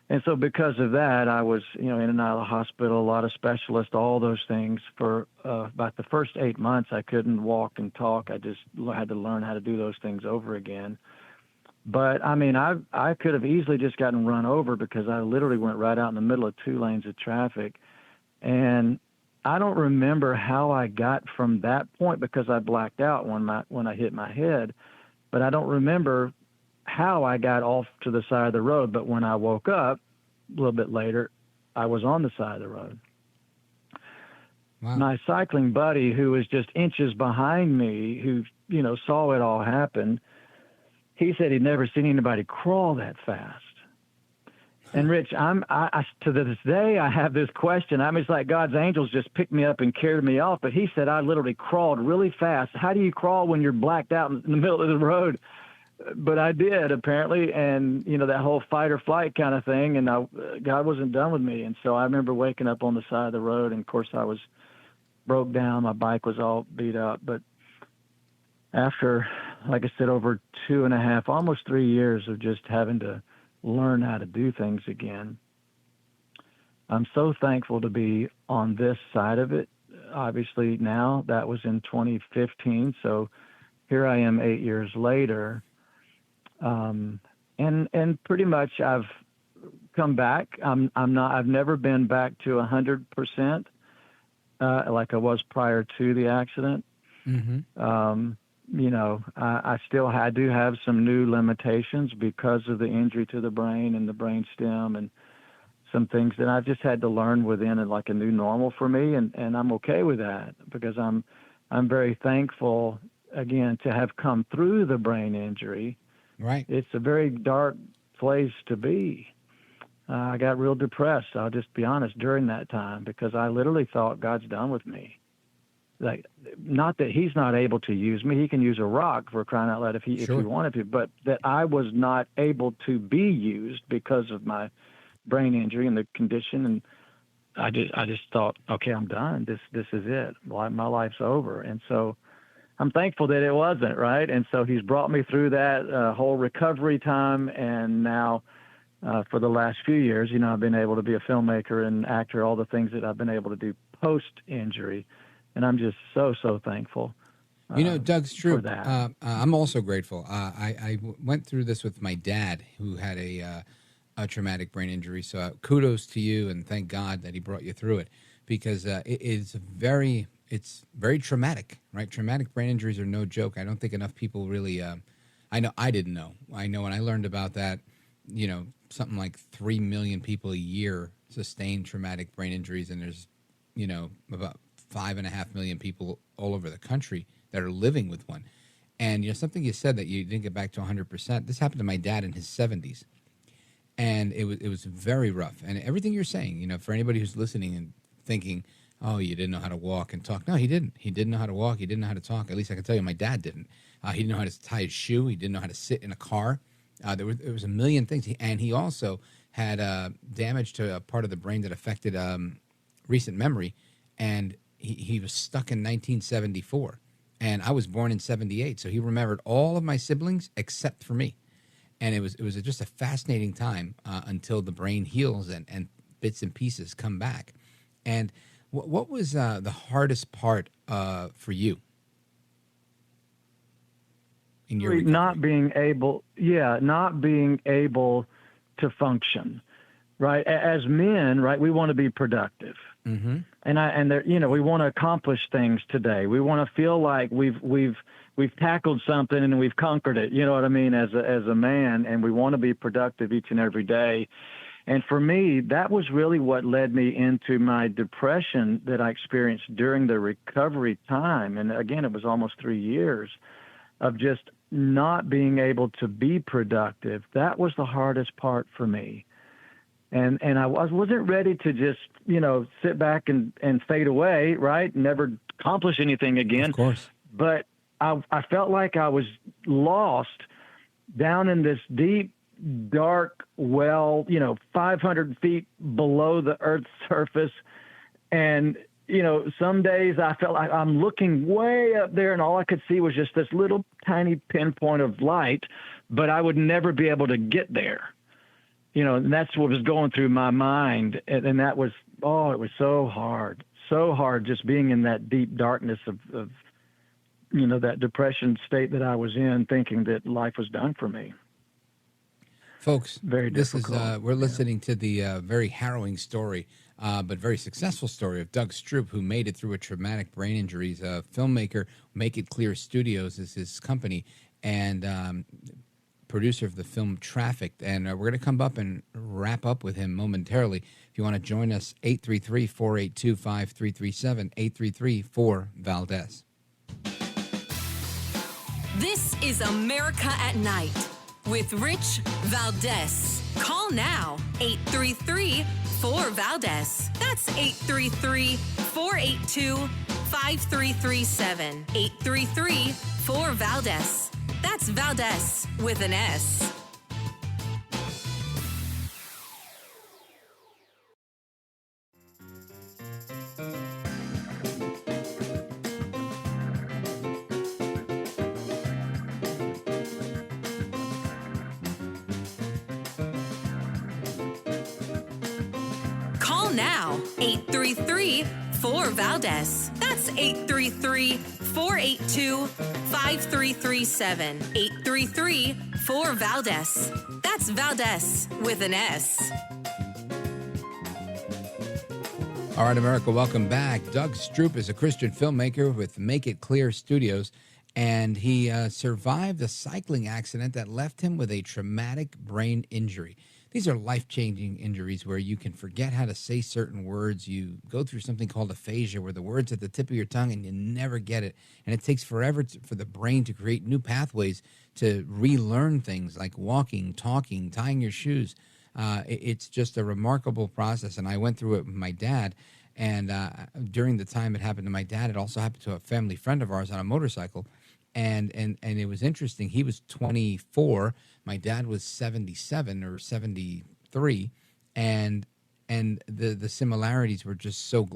And so because of that, I was, in and out of the hospital, a lot of specialists, all those things. For about the first 8 months, I couldn't walk and talk. I just had to learn how to do those things over again. But I mean, I could have easily just gotten run over because I literally went right out in the middle of 2 lanes of traffic. And I don't remember how I got from that point because I blacked out when I hit my head, but I don't remember how I got off to the side of the road. But when I woke up a little bit later, I was on the side of the road. Wow. My cycling buddy, who was just inches behind me, who, saw it all happen, he said he'd never seen anybody crawl that fast. And Rich, I to this day, I have this question. I mean, it's like God's angels just picked me up and carried me off. But he said I literally crawled really fast. How do you crawl when you're blacked out in the middle of the road? But I did, apparently. And, that whole fight or flight kind of thing. And God wasn't done with me. And so I remember waking up on the side of the road. And, of course, I was broke down. My bike was all beat up. But after, like I said, over 2.5, almost 3 years of just having to learn how to do things again, I'm so thankful to be on this side of it. Obviously now, that was in 2015. So here I am 8 years later. And pretty much I've come back. I've never been back to 100%, like I was prior to the accident. Mm-hmm. I do have some new limitations because of the injury to the brain and the brain stem and some things that I've just had to learn within it, like a new normal for me. And I'm okay with that because I'm very thankful again to have come through the brain injury. Right. It's a very dark place to be. I got real depressed. I'll just be honest during that time because I literally thought God's done with me. Like, not that he's not able to use me. He can use a rock, for crying out loud, if he wanted to, but that I was not able to be used because of my brain injury and the condition. And I just thought, okay, I'm done. This is it. My life's over. And so I'm thankful that it wasn't, right? And so he's brought me through that whole recovery time. And now for the last few years, I've been able to be a filmmaker and actor, all the things that I've been able to do post-injury. And I'm just so thankful. Doug Stroup, for that. I'm also grateful. I went through this with my dad, who had a traumatic brain injury. So kudos to you, and thank God that he brought you through it, because it's very traumatic, right? Traumatic brain injuries are no joke. I don't think enough people really. I know I didn't know. I know when I learned about that, something like 3 million people a year sustain traumatic brain injuries, and there's, about 5.5 million people all over the country that are living with one. And something you said that you didn't get back to 100%. This happened to my dad in his 70s, and it was very rough. And everything you're saying, for anybody who's listening and thinking, oh, you didn't know how to walk and talk. No, he didn't. He didn't know how to walk. He didn't know how to talk. At least I can tell you, my dad didn't. He didn't know how to tie his shoe. He didn't know how to sit in a car. There was a million things. And he also had damage to a part of the brain that affected recent memory, and he was stuck in 1974, and I was born in 78. So he remembered all of my siblings except for me. And it was just a fascinating time until the brain heals and bits and pieces come back. And what was the hardest part for you in your recovery? Not being able to function. Right. As men, right, we want to be productive. Mm-hmm. And we want to accomplish things today. We want to feel like we've tackled something and we've conquered it. You know what I mean? As a man, and we want to be productive each and every day. And for me, that was really what led me into my depression that I experienced during the recovery time. And again, it was almost 3 years of just not being able to be productive. That was the hardest part for me. And I wasn't ready to just, sit back and fade away, right? Never accomplish anything again. Of course. But I felt like I was lost down in this deep, dark well, 500 feet below the Earth's surface. And, some days I felt like I'm looking way up there and all I could see was just this little tiny pinpoint of light, but I would never be able to get there. And that's what was going through my mind. And that was, it was so hard just being in that deep darkness of that depression state that I was in, thinking that life was done for me. Folks, Very this is difficult. we're listening to the very harrowing story, but very successful story of Doug Stroup, who made it through a traumatic brain injury. He's a filmmaker. Make It Clear Studios is his company, and producer of the film Trafficked. And we're going to come up and wrap up with him momentarily. If you want to join us, 833-482-5337, 833-4-VALDEZ. This is America at Night with Rich Valdez. Call now, 833-4-VALDEZ. That's 833-482-5337. 833-4-VALDEZ. That's Valdez with an S. Call now, 833-4-VALDEZ. That's 833-482-5337. 833-4-VALDEZ. That's Valdez with an S. All right, America, welcome back. Doug Stroup is a Christian filmmaker with Make It Clear Studios, and he survived a cycling accident that left him with a traumatic brain injury. These are life-changing injuries where you can forget how to say certain words. You go through something called aphasia, where the word's at the tip of your tongue and you never get it. And it takes forever for the brain to create new pathways to relearn things like walking, talking, tying your shoes. It's just a remarkable process. And I went through it with my dad. And during the time it happened to my dad, it also happened to a family friend of ours on a motorcycle. And it was interesting. He was 24. My dad was 77 or 73, and the similarities were just so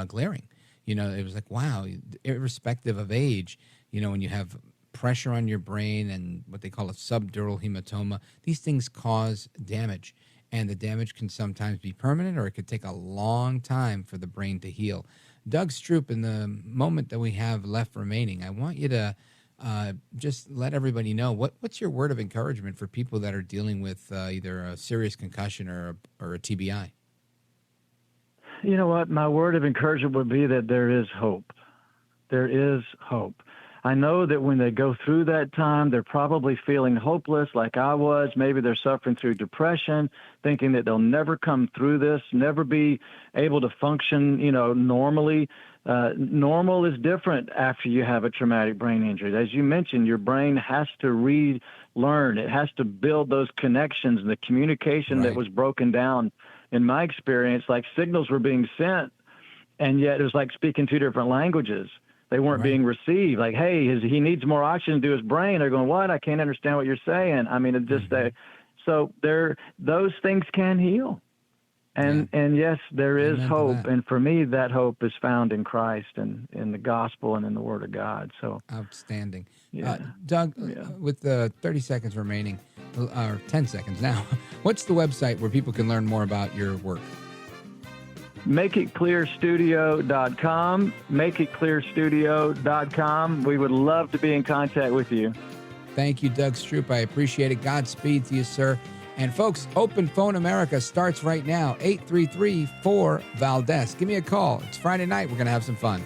glaring. You know, it was like, wow, irrespective of age, you know, when you have pressure on your brain and what they call a subdural hematoma, these things cause damage, and the damage can sometimes be permanent, or it could take a long time for the brain to heal. Doug Stroup, in the moment that we have left remaining, I want you to just let everybody know what's your word of encouragement for people that are dealing with either a serious concussion or a TBI. You know what? My word of encouragement would be that there is hope. There is hope. I know that when they go through that time, they're probably feeling hopeless like I was. Maybe they're suffering through depression, thinking that they'll never come through this, never be able to function, you know, normally. Normal is different after you have a traumatic brain injury. As you mentioned, your brain has to relearn. It has to build those connections, and the communication that was broken down. In my experience, like signals were being sent, and yet it was like speaking two different languages. They weren't being received. Like, hey, he needs more oxygen to his brain. They're going, what? I can't understand what you're saying. I mean, it just so those things can heal. And yes, there is hope. And for me, that hope is found in Christ and in the gospel and in the Word of God. So outstanding. Doug, with the 30 seconds remaining, or 10 seconds now, what's the website where people can learn more about your work? MakeItClearStudio.com. MakeItClearStudio.com. We would love to be in contact with you. Thank you, Doug Stroup. I appreciate it. Godspeed to you, sir. And folks, Open Phone America starts right now, 833-4-VALDEZ. Give me a call. It's Friday night. We're going to have some fun.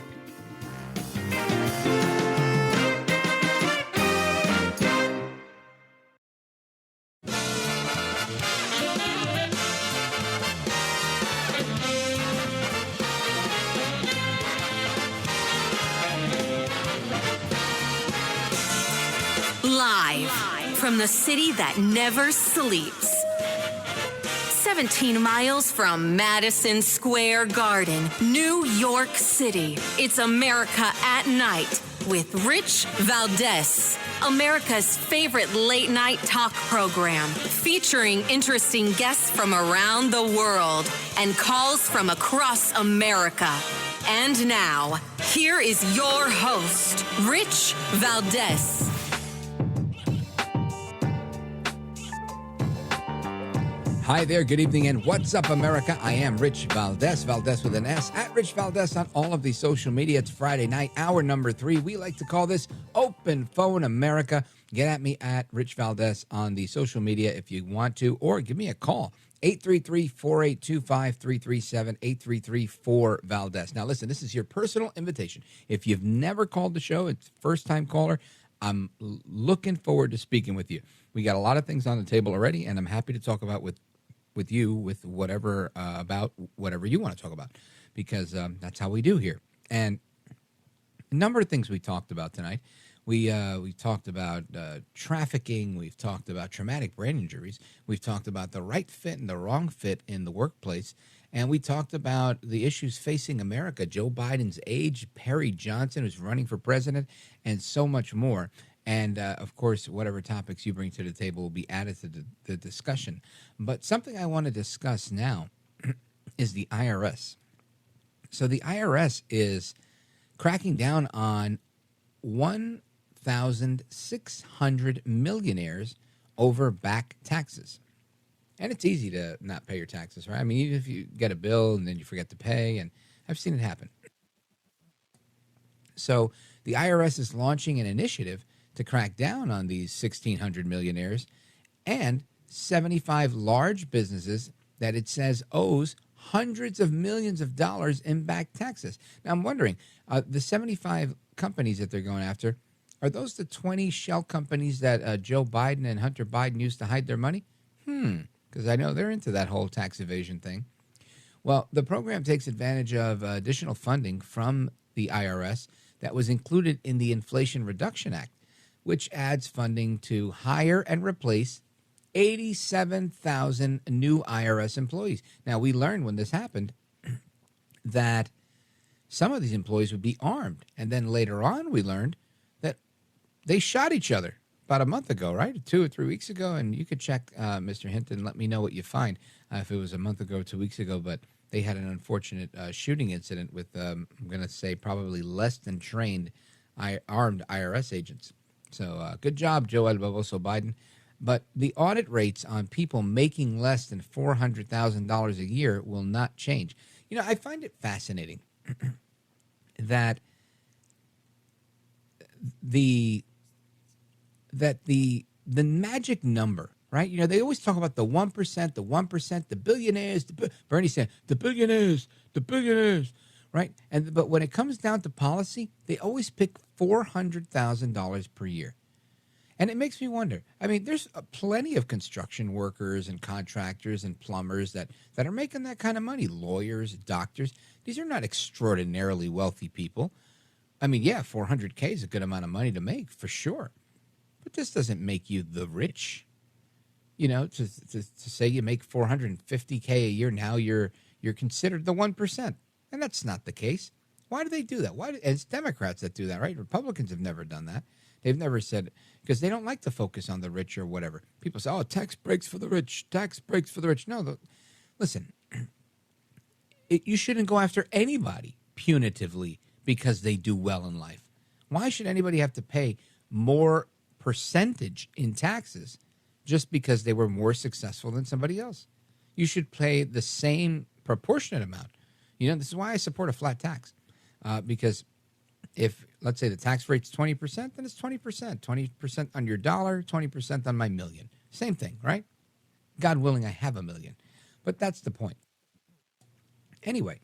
Live from the city that never sleeps. 17 miles from Madison Square Garden, New York City. It's America at Night with Rich Valdez, America's favorite late-night talk program, featuring interesting guests from around the world and calls from across America. And now, here is your host, Rich Valdez. Hi there, good evening, and what's up, America? I am Rich Valdez, Valdez with an S, at Rich Valdez on all of the social media. It's Friday night, hour number 3. We like to call this Open Phone America. Get at me at Rich Valdez on the social media if you want to, or give me a call, 833-482-5337, 833-4-VALDEZ. Now, listen, this is your personal invitation. If you've never called the show, it's first-time caller, I'm looking forward to speaking with you. We got a lot of things on the table already, and I'm happy to talk about with you with whatever about whatever you want to talk about, because that's how we do here. And a number of things we talked about tonight. We talked about trafficking. We've talked about traumatic brain injuries. We've talked about the right fit and the wrong fit in the workplace. And we talked about the issues facing America, Joe Biden's age, Perry Johnson, who's running for president, and so much more. And, of course, whatever topics you bring to the table will be added to the discussion. But something I want to discuss now is the IRS. So the IRS is cracking down on 1,600 millionaires over back taxes. And it's easy to not pay your taxes, right? I mean, even if you get a bill and then you forget to pay, and I've seen it happen. So the IRS is launching an initiative to crack down on these 1,600 millionaires and 75 large businesses that it says owes hundreds of millions of dollars in back taxes. Now, I'm wondering, the 75 companies that they're going after, are those the 20 shell companies that Joe Biden and Hunter Biden used to hide their money? Because I know they're into that whole tax evasion thing. Well, the program takes advantage of additional funding from the IRS that was included in the Inflation Reduction Act, which adds funding to hire and replace 87,000 new IRS employees. Now, we learned when this happened that some of these employees would be armed. And then later on, we learned that they shot each other about a month ago, right? 2 or 3 weeks ago. And you could check, Mr. Hinton, let me know what you find if it was a month ago or 2 weeks ago. But they had an unfortunate shooting incident with, I'm going to say, probably less than trained armed IRS agents. So good job, Joe El Baboso Biden. But the audit rates on people making less than $400,000 a year will not change. You know, I find it fascinating that the magic number, right? You know, they always talk about the 1%, the billionaires, Bernie said, the billionaires, right? But when it comes down to policy, they always pick $400,000 per year. And it makes me wonder. I mean, there's plenty of construction workers and contractors and plumbers that are making that kind of money. Lawyers, doctors. These are not extraordinarily wealthy people. I mean, yeah, $400K is a good amount of money to make, for sure. But this doesn't make you the rich. You know, to say you make $450K a year, now you're considered the 1%. And that's not the case. Why do they do that? Why? It's Democrats that do that, right? Republicans have never done that. They've never said, because they don't like to focus on the rich or whatever. People say, oh, tax breaks for the rich, tax breaks for the rich. No, listen, you shouldn't go after anybody punitively because they do well in life. Why should anybody have to pay more percentage in taxes just because they were more successful than somebody else? You should pay the same proportionate amount. You know, this is why I support a flat tax, because if, let's say, the tax rate's 20%, then it's 20%. 20% on your dollar, 20% on my million. Same thing, right? God willing, I have a million. But that's the point. Anyway,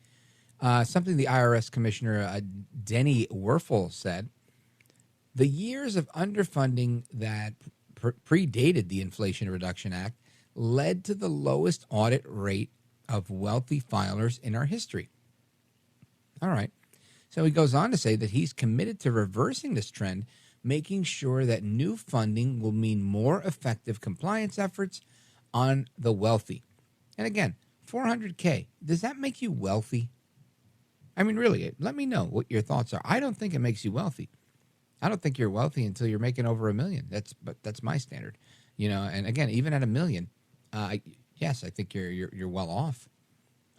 something the IRS Commissioner Denny Werfel said, the years of underfunding that predated the Inflation Reduction Act led to the lowest audit rate of wealthy filers in our history. All right. So he goes on to say that he's committed to reversing this trend, making sure that new funding will mean more effective compliance efforts on the wealthy. And again, $400K, does that make you wealthy? I mean, really, let me know what your thoughts are. I don't think it makes you wealthy. I don't think you're wealthy until you're making over $1 million. That's my standard, you know. And again, even at $1 million, yes, I think you're well off.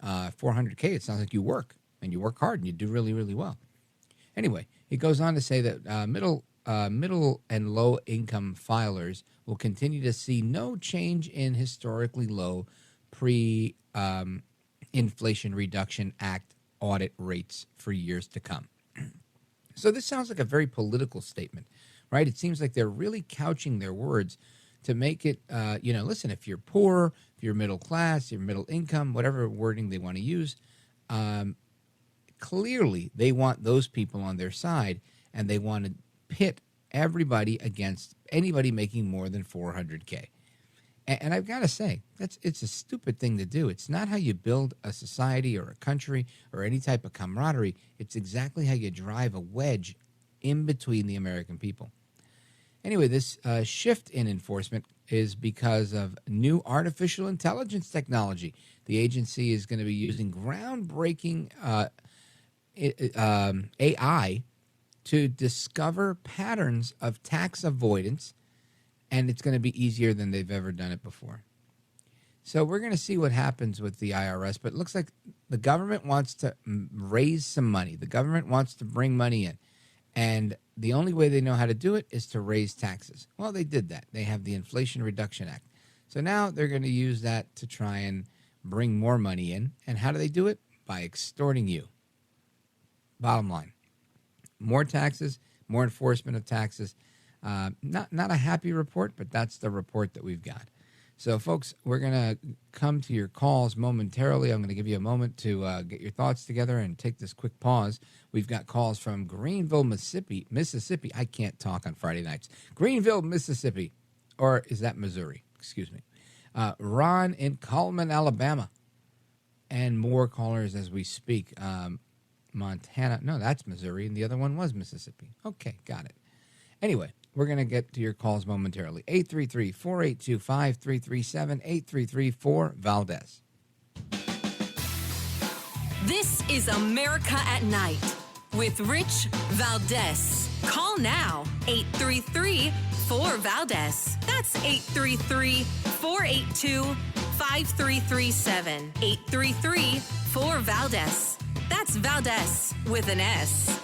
$400K, it sounds like you work. And you work hard and you do really, really well. Anyway, he goes on to say that middle and low income filers will continue to see no change in historically low Inflation Reduction Act audit rates for years to come. So this sounds like a very political statement, right? It seems like they're really couching their words to make it, listen, if you're poor, if you're middle class, you're middle income, whatever wording they want to use, clearly they want those people on their side, and they want to pit everybody against anybody making more than $400K. And I've got to say, it's a stupid thing to do. It's not how you build a society or a country or any type of camaraderie. It's exactly how you drive a wedge in between the American people. Anyway, this shift in enforcement is because of new artificial intelligence technology. The agency is going to be using groundbreaking AI to discover patterns of tax avoidance, and it's going to be easier than they've ever done it before. So we're going to see what happens with the IRS, but it looks like the government wants to raise some money. The government wants to bring money in, and the only way they know how to do it is to raise taxes. Well, they did that. They have the Inflation Reduction Act. So now they're going to use that to try and bring more money in. And how do they do it? By extorting you. Bottom line. More taxes, more enforcement of taxes. Not a happy report, but that's the report that we've got. So, folks, we're going to come to your calls momentarily. I'm going to give you a moment to get your thoughts together and take this quick pause. We've got calls from Greenville, Mississippi. I can't talk on Friday nights. Greenville, Mississippi. Or is that Missouri? Excuse me. Ron in Cullman, Alabama. And more callers as we speak. Montana. No, that's Missouri, and the other one was Mississippi. Okay, got it. Anyway, we're going to get to your calls momentarily. 833-482-5337, 833-4-VALDEZ. This is America at Night with Rich Valdez. Call now, 833-4-VALDEZ. That's 833-482-5337, 833-4-VALDEZ. That's Valdez with an S.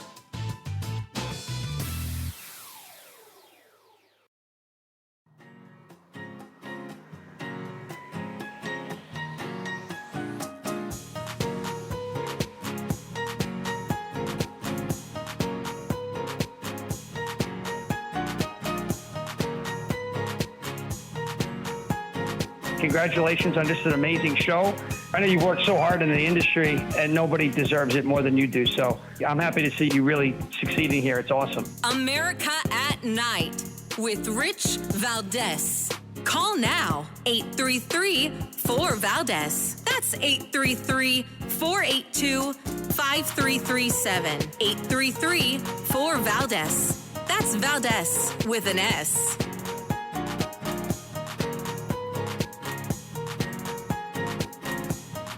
Congratulations on just an amazing show. I know you've worked so hard in the industry, and nobody deserves it more than you do. So I'm happy to see you really succeeding here. It's awesome. America at Night with Rich Valdez. Call now, 833-4-VALDEZ. That's 833-482-5337, 833-4-VALDEZ. That's Valdez with an S.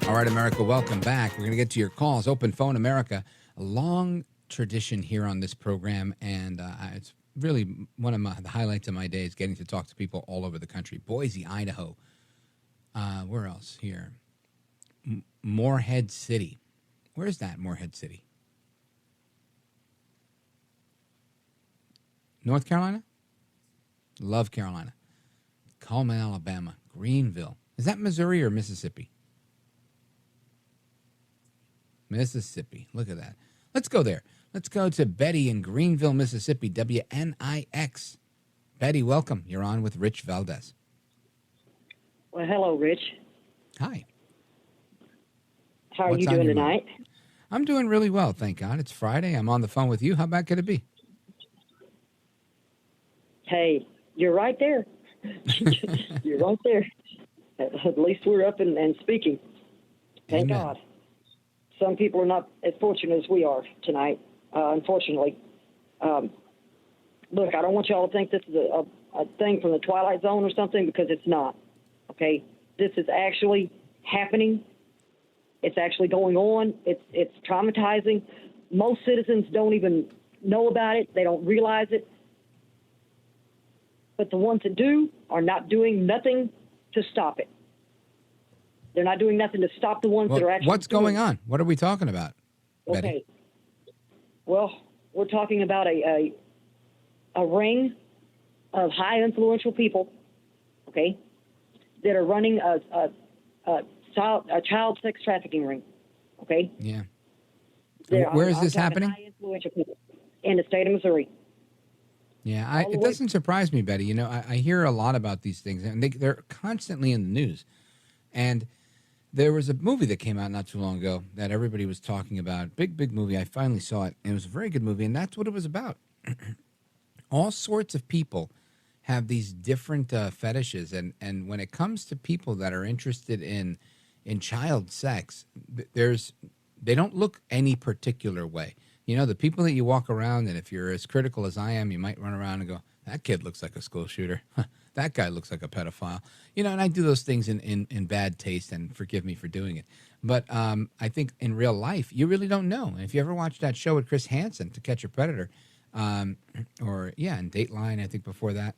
All right, America, welcome back. We're going to get to your calls. Open Phone America, a long tradition here on this program, and it's really one of the highlights of my day is getting to talk to people all over the country. Boise, Idaho. Where else here? Morehead City. Where's that, Morehead City? North Carolina? Love Carolina. Cullman, Alabama. Greenville. Is that Missouri or Mississippi? Mississippi. Look at that. Let's go there. Let's go to Betty in Greenville, Mississippi, WNIX. Betty, welcome. You're on with Rich Valdez. Well, hello, Rich. Hi. How are you doing tonight? I'm doing really well, thank God. It's Friday. I'm on the phone with you. How bad could it be? Hey, you're right there. You're right there. At least we're up and speaking. Thank Amen. God. Some people are not as fortunate as we are tonight, unfortunately. Look, I don't want y'all to think this is a thing from the Twilight Zone or something, because it's not, okay? This is actually happening. It's actually going on. It's traumatizing. Most citizens don't even know about it. They don't realize it. But the ones that do are not doing nothing to stop it. They're not doing nothing to stop the ones that are actually What's going on? What are we talking about, Okay. Betty? Well, we're talking about a ring of high influential people, okay, that are running a child sex trafficking ring. Okay. Yeah. Where is this happening? High influential people in the state of Missouri. Yeah, it doesn't surprise me, Betty. You know, I hear a lot about these things, and they're constantly in the news. And there was a movie that came out not too long ago that everybody was talking about. Big movie. I finally saw it, and it was a very good movie, and that's what it was about. All sorts of people have these different fetishes, and when it comes to people that are interested in child sex, they don't look any particular way. You know, the people that you walk around, and if you're as critical as I am, you might run around and go, that kid looks like a school shooter. That guy looks like a pedophile. You know, and I do those things in bad taste, and forgive me for doing it. But I think in real life, you really don't know. And if you ever watched that show with Chris Hansen, To Catch a Predator, in Dateline, I think before that,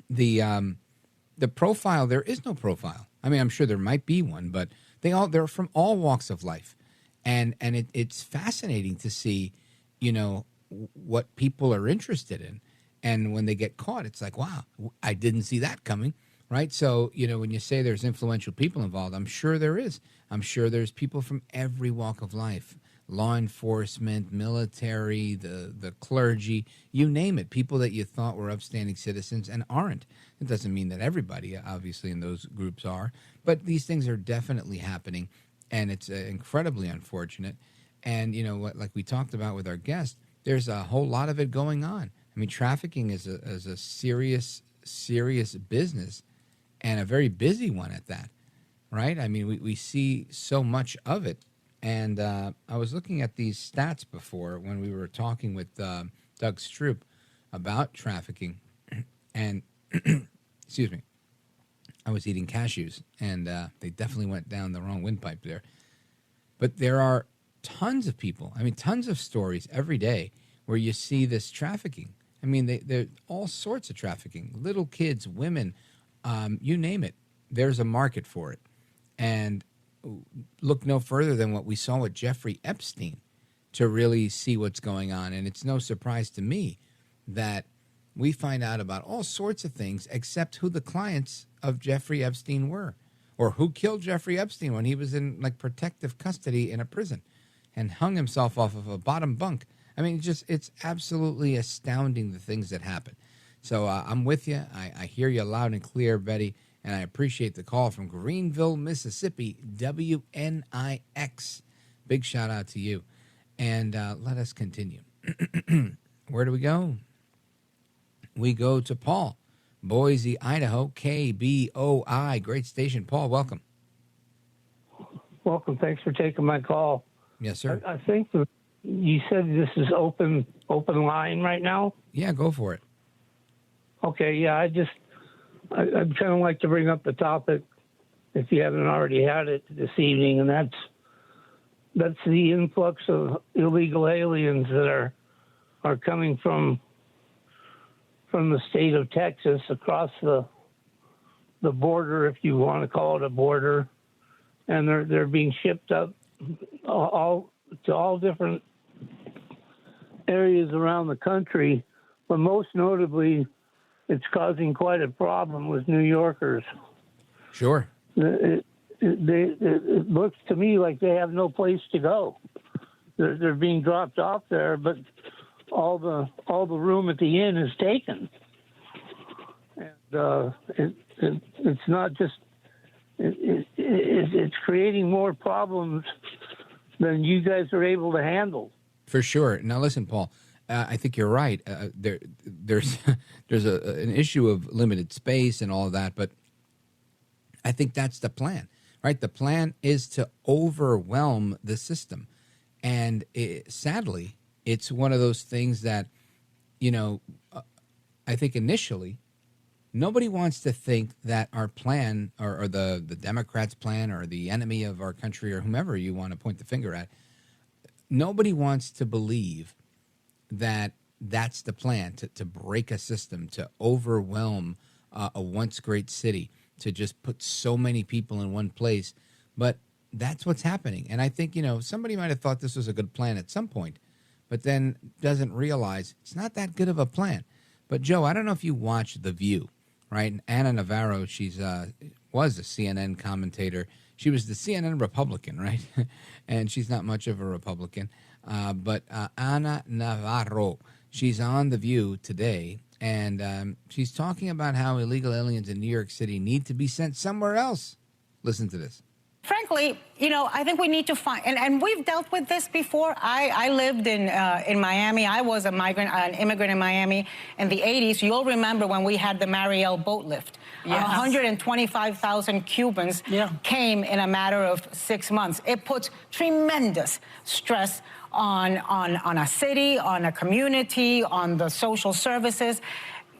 the profile, there is no profile. I mean, I'm sure there might be one, but they're from all walks of life. And it's fascinating to see, you know, what people are interested in. And when they get caught, it's like, wow, I didn't see that coming, right? So, you know, when you say there's influential people involved, I'm sure there is. I'm sure there's people from every walk of life, law enforcement, military, the clergy, you name it, people that you thought were upstanding citizens and aren't. It doesn't mean that everybody, obviously, in those groups are, but these things are definitely happening. And it's incredibly unfortunate. And, you know, what, like we talked about with our guest, there's a whole lot of it going on. I mean, trafficking is a serious business, and a very busy one at that, right? I mean, we see so much of it. And I was looking at these stats before when we were talking with Doug Stroup about trafficking. And, excuse me. I was eating cashews, and they definitely went down the wrong windpipe there. But there are tons of people, I mean, tons of stories every day where you see this trafficking. I mean, there all sorts of trafficking, little kids, women, you name it. There's a market for it. And look no further than what we saw with Jeffrey Epstein to really see what's going on. And it's no surprise to me that we find out about all sorts of things except who the clients of Jeffrey Epstein were, or who killed Jeffrey Epstein when he was in like protective custody in a prison and hung himself off of a bottom bunk. I mean, it's absolutely astounding the things that happen. So I'm with you. I hear you loud and clear, Betty, and I appreciate the call from Greenville, Mississippi, WNIX. Big shout out to you. And let us continue. Where do we go? We go to Paul, Boise, Idaho, KBOI. Great station. Paul, welcome. Welcome. Thanks for taking my call. Yes, sir. I think that you said this is open line right now. Yeah, go for it. Okay. Yeah, I'd kind of like to bring up the topic, if you haven't already had it this evening, and that's the influx of illegal aliens that are coming from the state of Texas across the border, if you want to call it a border, and they're being shipped up to all different areas around the country, but most notably, it's causing quite a problem with New Yorkers. Sure. It looks to me like they have no place to go. They're being dropped off there, but all the room at the inn is taken, and it's not just it's creating more problems than you guys are able to handle. For sure. Now, listen, Paul. I think you're right. There's an issue of limited space and all of that, but I think that's the plan, right? The plan is to overwhelm the system, and sadly, it's one of those things that, you know, I think initially, nobody wants to think that our plan or the Democrats' plan or the enemy of our country or whomever you want to point the finger at, nobody wants to believe that that's the plan, to break a system, to overwhelm a once great city, to just put so many people in one place. But that's what's happening. And I think, you know, somebody might have thought this was a good plan at some point, but then doesn't realize it's not that good of a plan. But, Joe, I don't know if you watch The View, right? And Anna Navarro, she's was a CNN commentator. She was the CNN Republican, right? And she's not much of a Republican. But Ana Navarro, she's on The View today, and she's talking about how illegal aliens in New York City need to be sent somewhere else. Listen to this. Frankly, I think we need to find, and we've dealt with this before. I lived in Miami. I was an immigrant in Miami in the 80s. You'll remember when we had the Mariel boat lift. Yes. 125,000 Cubans came in a matter of 6 months. It puts tremendous stress on a city, on a community, on the social services.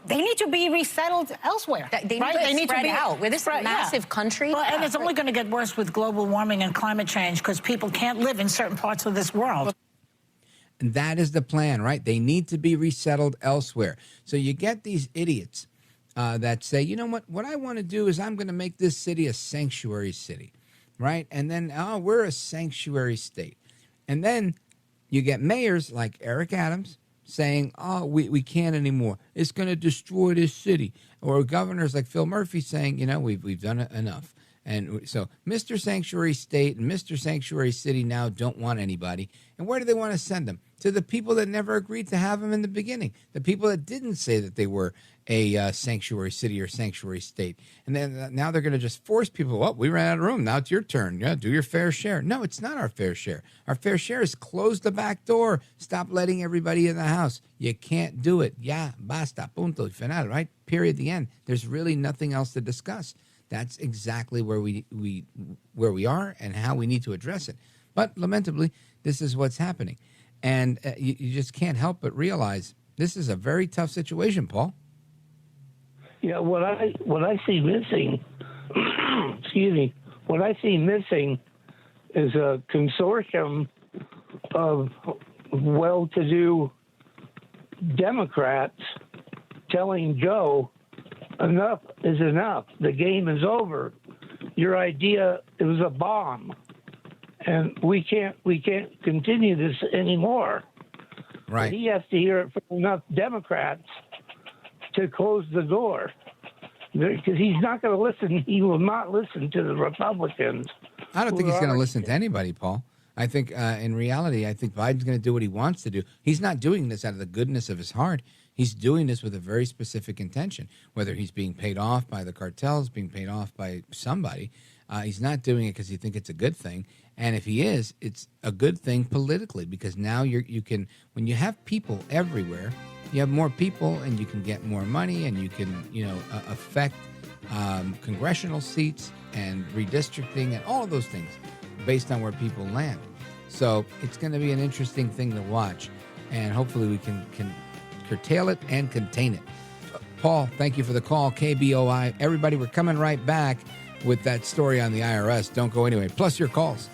They need to be resettled elsewhere. They need to spread out. We're this massive country. Well, and it's only going to get worse with global warming and climate change because people can't live in certain parts of this world. And that is the plan, right? They need to be resettled elsewhere. So you get these idiots that say, you know what I want to do is I'm going to make this city a sanctuary city, right? And then, we're a sanctuary state. And then you get mayors like Eric Adams saying, we can't anymore. It's going to destroy this city. Or governors like Phil Murphy saying, we've done enough. And so Mr. Sanctuary State and Mr. Sanctuary City now don't want anybody. And where do they want to send them? To the people that never agreed to have them in the beginning. The people that didn't say that they were a sanctuary city or sanctuary state. And then now they're going to just force people, we ran out of room. Now it's your turn. Yeah, do your fair share. No, it's not our fair share. Our fair share is close the back door. Stop letting everybody in the house. You can't do it. Ya, basta, punto, final, right? Period, the end. There's really nothing else to discuss. That's exactly where we are and how we need to address it. But lamentably, this is what's happening. And you just can't help but realize this is a very tough situation, Paul. Yeah, what I see missing, excuse me, what I see missing is a consortium of well-to-do Democrats telling Joe, enough is enough. The game is over. Your idea, it was a bomb. And we can't continue this anymore. Right. But he has to hear it from enough Democrats to close the door. Because he's not going to listen. He will not listen to the Republicans. I don't think he's going to listen to anybody, Paul. I think in reality, I think Biden's going to do what he wants to do. He's not doing this out of the goodness of his heart. He's doing this with a very specific intention, whether he's being paid off by the cartels, being paid off by somebody. He's not doing it because he thinks it's a good thing. And if he is, it's a good thing politically because now you can, when you have people everywhere, you have more people and you can get more money and you can, affect congressional seats and redistricting and all of those things based on where people land. So it's going to be an interesting thing to watch. And hopefully we can curtail it and contain it. Paul, thank you for the call. KBOI. Everybody, we're coming right back with that story on the IRS. Don't go anywhere. Plus your calls.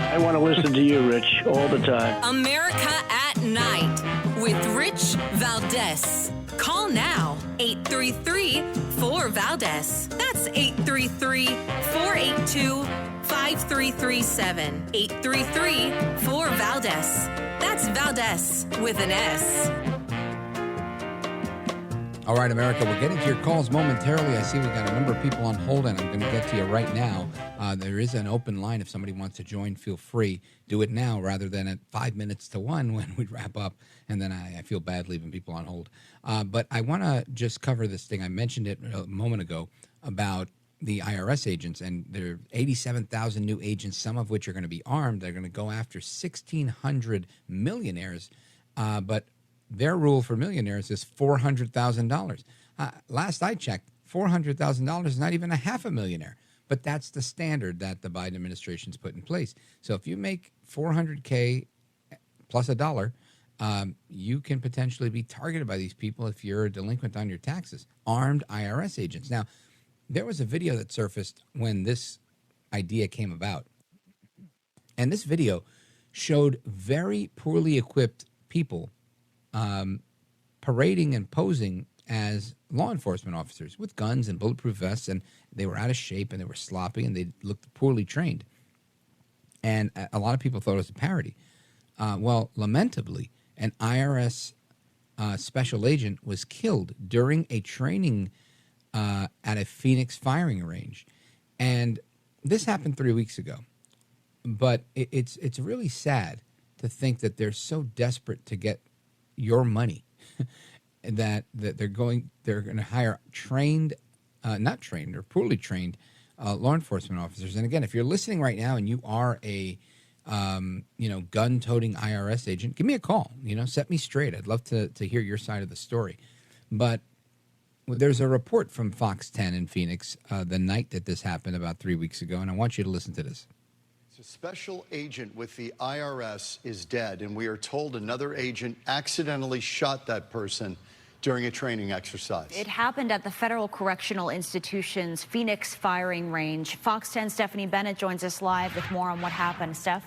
I want to listen to you, Rich, all the time. America at Night with Rich Valdez. Call now, 833-4-VALDEZ. That's 833-482-5337. 833-4-VALDEZ. That's Valdez with an S. All right, America, we're getting to your calls momentarily. I see we've got a number of people on hold, and I'm going to get to you right now. There is an open line. If somebody wants to join, feel free. Do it now rather than at 5 minutes to 1 when we wrap up, and then I feel bad leaving people on hold. But I want to just cover this thing. I mentioned it a moment ago about the IRS agents, and there are 87,000 new agents, some of which are going to be armed. They're going to go after 1,600 millionaires, but their rule for millionaires is $400,000. Last I checked, $400,000 is not even a half a millionaire. But that's the standard that the Biden administration's put in place. So if you make $400K plus $1, you can potentially be targeted by these people if you're a delinquent on your taxes. Armed IRS agents. Now, there was a video that surfaced when this idea came about. And this video showed very poorly equipped people parading and posing as law enforcement officers with guns and bulletproof vests, and they were out of shape and they were sloppy and they looked poorly trained. And a lot of people thought it was a parody. Well, lamentably, an IRS special agent was killed during a training at a Phoenix firing range. And this happened 3 weeks ago. But it's really sad to think that they're so desperate to get your money that they're going to hire not trained or poorly trained law enforcement officers. And again, if you're listening right now and you are a gun-toting IRS agent, give me a call. Set me straight. I'd love to hear your side of the story. But there's a report from Fox 10 in Phoenix the night that this happened about 3 weeks ago, and I want you to listen to this. A special agent with the IRS is dead, and we are told another agent accidentally shot that person during a training exercise. It happened at the Federal Correctional Institution's Phoenix firing range. Fox 10's Stephanie Bennett joins us live with more on what happened. Steph?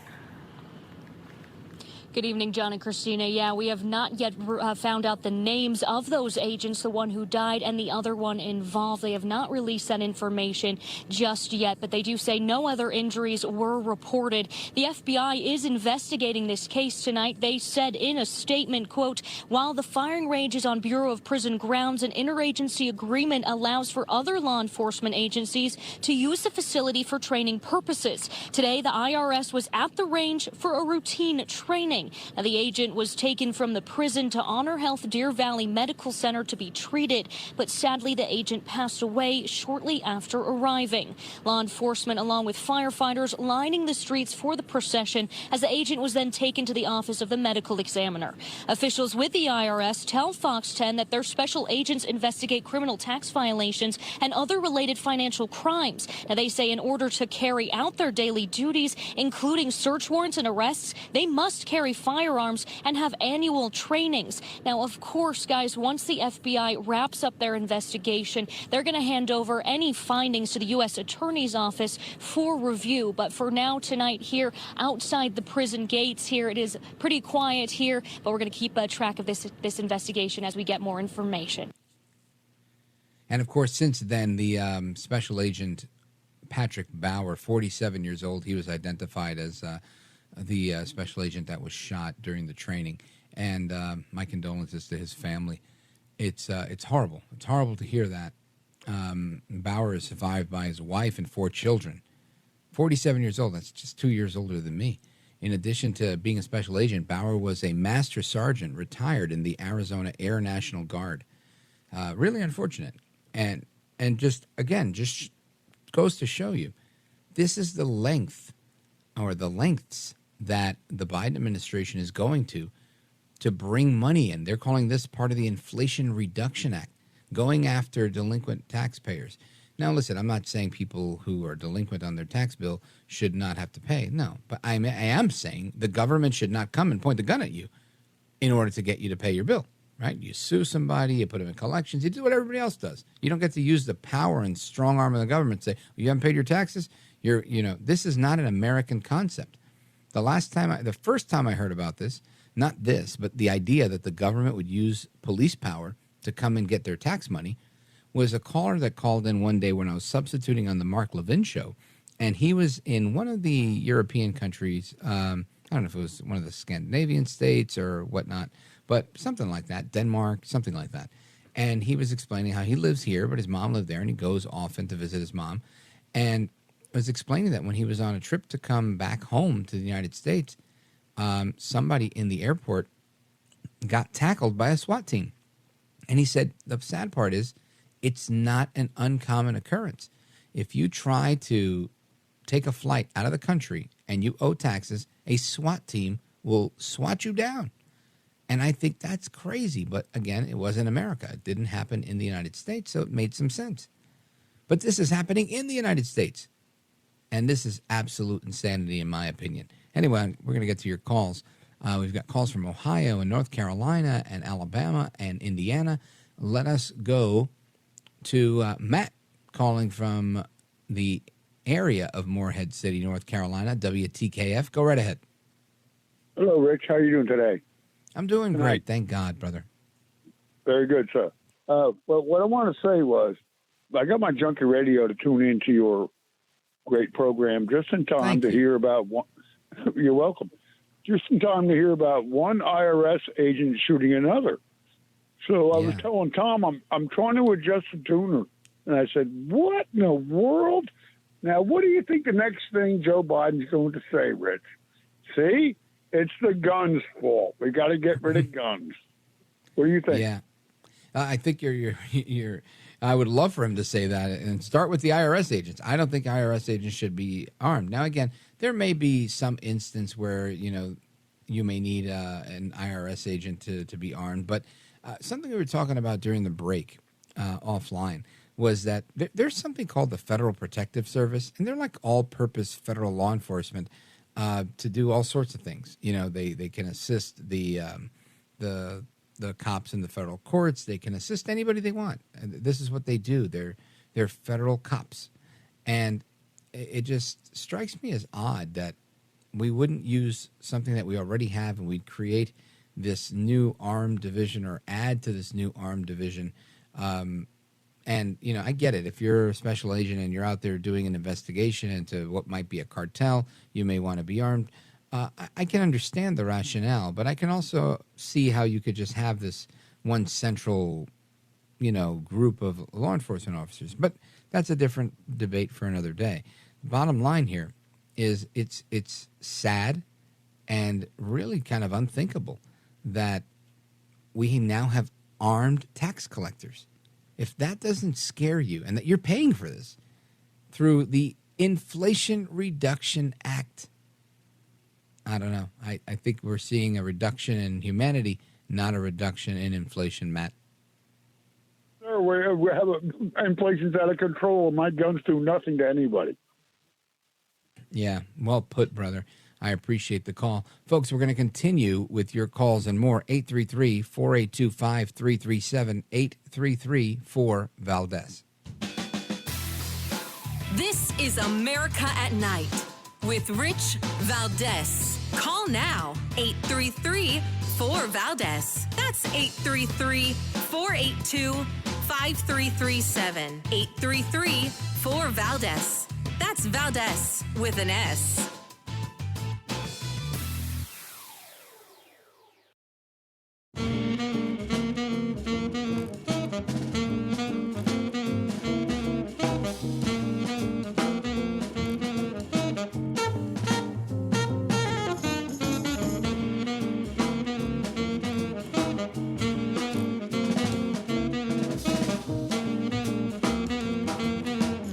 Good evening, John and Christina. Yeah, we have not yet found out the names of those agents, the one who died and the other one involved. They have not released that information just yet, but they do say no other injuries were reported. The FBI is investigating this case tonight. They said in a statement, quote, while the firing range is on Bureau of Prison grounds, an interagency agreement allows for other law enforcement agencies to use the facility for training purposes. Today, the IRS was at the range for a routine training. Now, the agent was taken from the prison to Honor Health Deer Valley Medical Center to be treated, but sadly the agent passed away shortly after arriving. Law enforcement, along with firefighters, lining the streets for the procession as the agent was then taken to the office of the medical examiner. Officials with the IRS tell Fox 10 that their special agents investigate criminal tax violations and other related financial crimes. Now, they say in order to carry out their daily duties, including search warrants and arrests, they must carry firearms and have annual trainings. Now, of course, guys, once the FBI wraps up their investigation, they're going to hand over any findings to the U.S. Attorney's Office for review. But for now, tonight here outside the prison gates here, it is pretty quiet here, but we're going to keep track of this investigation as we get more information. And of course, since then, the special agent Patrick Bauer, 47 years old, he was identified as the special agent that was shot during the training. And my condolences to his family. It's horrible. It's horrible to hear that. Bauer is survived by his wife and 4 children. 47 years old. That's just 2 years older than me. In addition to being a special agent, Bauer was a master sergeant retired in the Arizona Air National Guard. Really unfortunate. And just goes to show you, this is the lengths that the Biden administration is going to bring money in. They're calling this part of the Inflation Reduction Act, going after delinquent taxpayers. Now, listen, I'm not saying people who are delinquent on their tax bill should not have to pay. No, but I am saying the government should not come and point the gun at you in order to get you to pay your bill, right? You sue somebody, you put them in collections, you do what everybody else does. You don't get to use the power and strong arm of the government to say, well, you haven't paid your taxes? This is not an American concept. The first time I heard about this, not this, but the idea that the government would use police power to come and get their tax money, was a caller that called in one day when I was substituting on the Mark Levin show, and he was in one of the European countries. I don't know if it was one of the Scandinavian states or whatnot, but something like that, Denmark, something like that. And he was explaining how he lives here, but his mom lived there, and he goes often to visit his mom. And was explaining that when he was on a trip to come back home to the United States, somebody in the airport got tackled by a SWAT team. And he said, the sad part is, it's not an uncommon occurrence. If you try to take a flight out of the country and you owe taxes, a SWAT team will SWAT you down. And I think that's crazy. But again, it wasn't America. It didn't happen in the United States, so it made some sense. But this is happening in the United States. And this is absolute insanity, in my opinion. Anyway, we're going to get to your calls. We've got calls from Ohio and North Carolina and Alabama and Indiana. Let us go to Matt calling from the area of Morehead City, North Carolina, WTKF. Go right ahead. Hello, Rich. How are you doing today? I'm doing great. Thank God, brother. Very good, sir. Well, what I want to say was, I got my junkie radio to tune into your great program just in time to hear about one. You're welcome. Just in time to hear about one IRS agent shooting another. So I was telling Tom, I'm trying to adjust the tuner, and I said, "What in the world?" Now, what do you think the next thing Joe Biden's going to say, Rich? See, it's the guns' fault. We got to get rid of guns. What do you think? Yeah, I think you're. I would love for him to say that and start with the IRS agents. I don't think IRS agents should be armed. Now, again, there may be some instance where you may need an IRS agent to be armed, but something we were talking about during the break offline was that there's something called the Federal Protective Service, and they're like all-purpose federal law enforcement to do all sorts of things. They can assist the cops in the federal courts. They can assist anybody they want. And this is what they do. They're federal cops, and it just strikes me as odd that we wouldn't use something that we already have, and we'd create this new armed division or add to this new armed division. And, I get it. If you're a special agent and you're out there doing an investigation into what might be a cartel, you may want to be armed. I can understand the rationale, but I can also see how you could just have this one central, group of law enforcement officers. But that's a different debate for another day. Bottom line here is it's sad and really kind of unthinkable that we now have armed tax collectors. If that doesn't scare you, and that you're paying for this through the Inflation Reduction Act, I don't know. I think we're seeing a reduction in humanity, not a reduction in inflation, Matt. Sir, we have inflation's out of control. My guns do nothing to anybody. Yeah, well put, brother. I appreciate the call. Folks, we're going to continue with your calls and more. 833-482-5337, 833-4-VALDEZ. This is America at Night with Rich Valdez. Call now, 833-4-VALDEZ. That's 833-482-5337, 833-4-VALDEZ. That's Valdez with an S.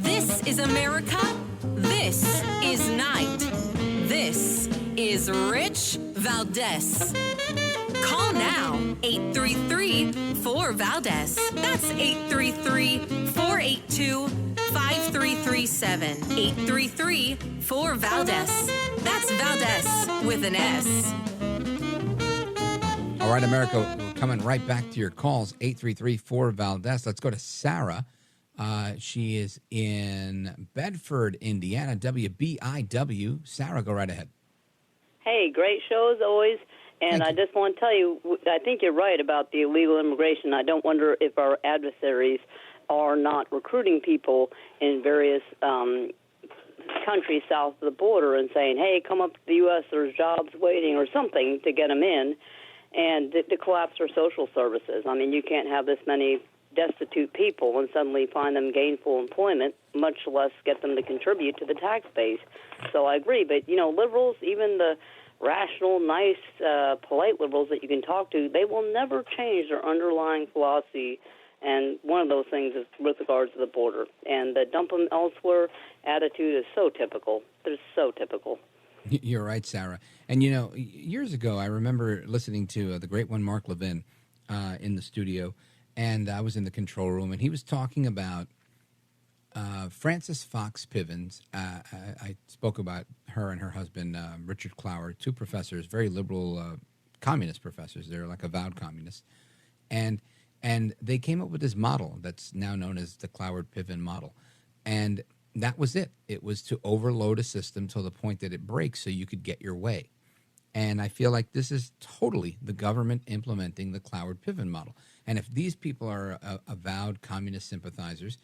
This is America. This is Night. This is Rich Valdez. Call now, 833-4-VALDEZ. That's 833-482-5337, 833-4-VALDEZ. That's Valdez with an S. All right, America, we're coming right back to your calls, 833-4-VALDEZ. Let's go to Sarah. She is in Bedford, Indiana, WBIW. Sarah, go right ahead. Hey, great show as always. And I just want to tell you, I think you're right about the illegal immigration. I don't wonder if our adversaries are not recruiting people in various countries south of the border and saying, hey, come up to the U.S., there's jobs waiting or something to get them in, and to collapse our social services. I mean, you can't have this many destitute people and suddenly find them gainful employment, much less get them to contribute to the tax base. So I agree. But, liberals, even the rational, nice, polite liberals that you can talk to, they will never change their underlying philosophy. And one of those things is with regards to the border. And the dump them elsewhere attitude is so typical. They're so typical. You're right, Sarah. And, years ago, I remember listening to the great one, Mark Levin, in the studio. And I was in the control room, and he was talking about Frances Fox Pivens. I spoke about her and her husband, Richard Clower, two professors, very liberal communist professors. They're like avowed communists. And they came up with this model that's now known as the Cloward-Piven model. And that was it. It was to overload a system to the point that it breaks so you could get your way. And I feel like this is totally the government implementing the Cloward-Piven model. And if these people are avowed communist sympathizers,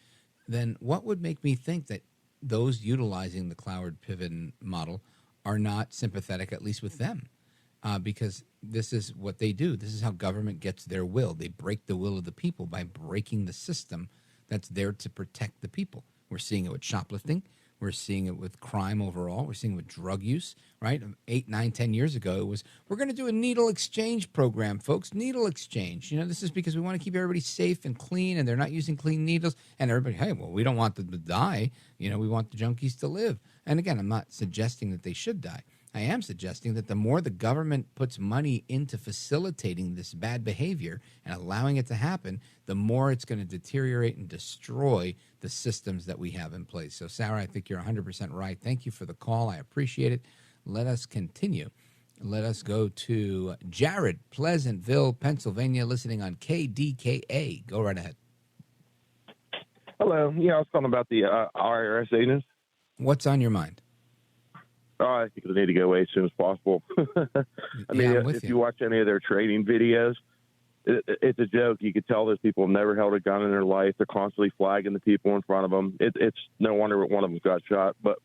then what would make me think that those utilizing the Cloward-Piven model are not sympathetic, at least with them? Because this is what they do. This is how government gets their will. They break the will of the people by breaking the system that's there to protect the people. We're seeing it with shoplifting. We're seeing it with crime overall. We're seeing it with drug use, right? 8, 9, 10 years ago, it was, we're going to do a needle exchange program, folks. Needle exchange. You know, this is because we want to keep everybody safe and clean, and they're not using clean needles. And everybody, hey, well, we don't want them to die. You know, we want the junkies to live. And again, I'm not suggesting that they should die. I am suggesting that the more the government puts money into facilitating this bad behavior and allowing it to happen, the more it's going to deteriorate and destroy the systems that we have in place. So, Sarah, I think you're 100% right. Thank you for the call. I appreciate it. Let us continue. Let us go to Jared, Pleasantville, Pennsylvania, listening on KDKA. Go right ahead. Hello. Yeah, I was calling about the IRS agents. What's on your mind? I think they need to go away as soon as possible. I mean, if you watch any of their trading videos, it's a joke. You could tell those people have never held a gun in their life. They're constantly flagging the people in front of them. It's no wonder one of them got shot. But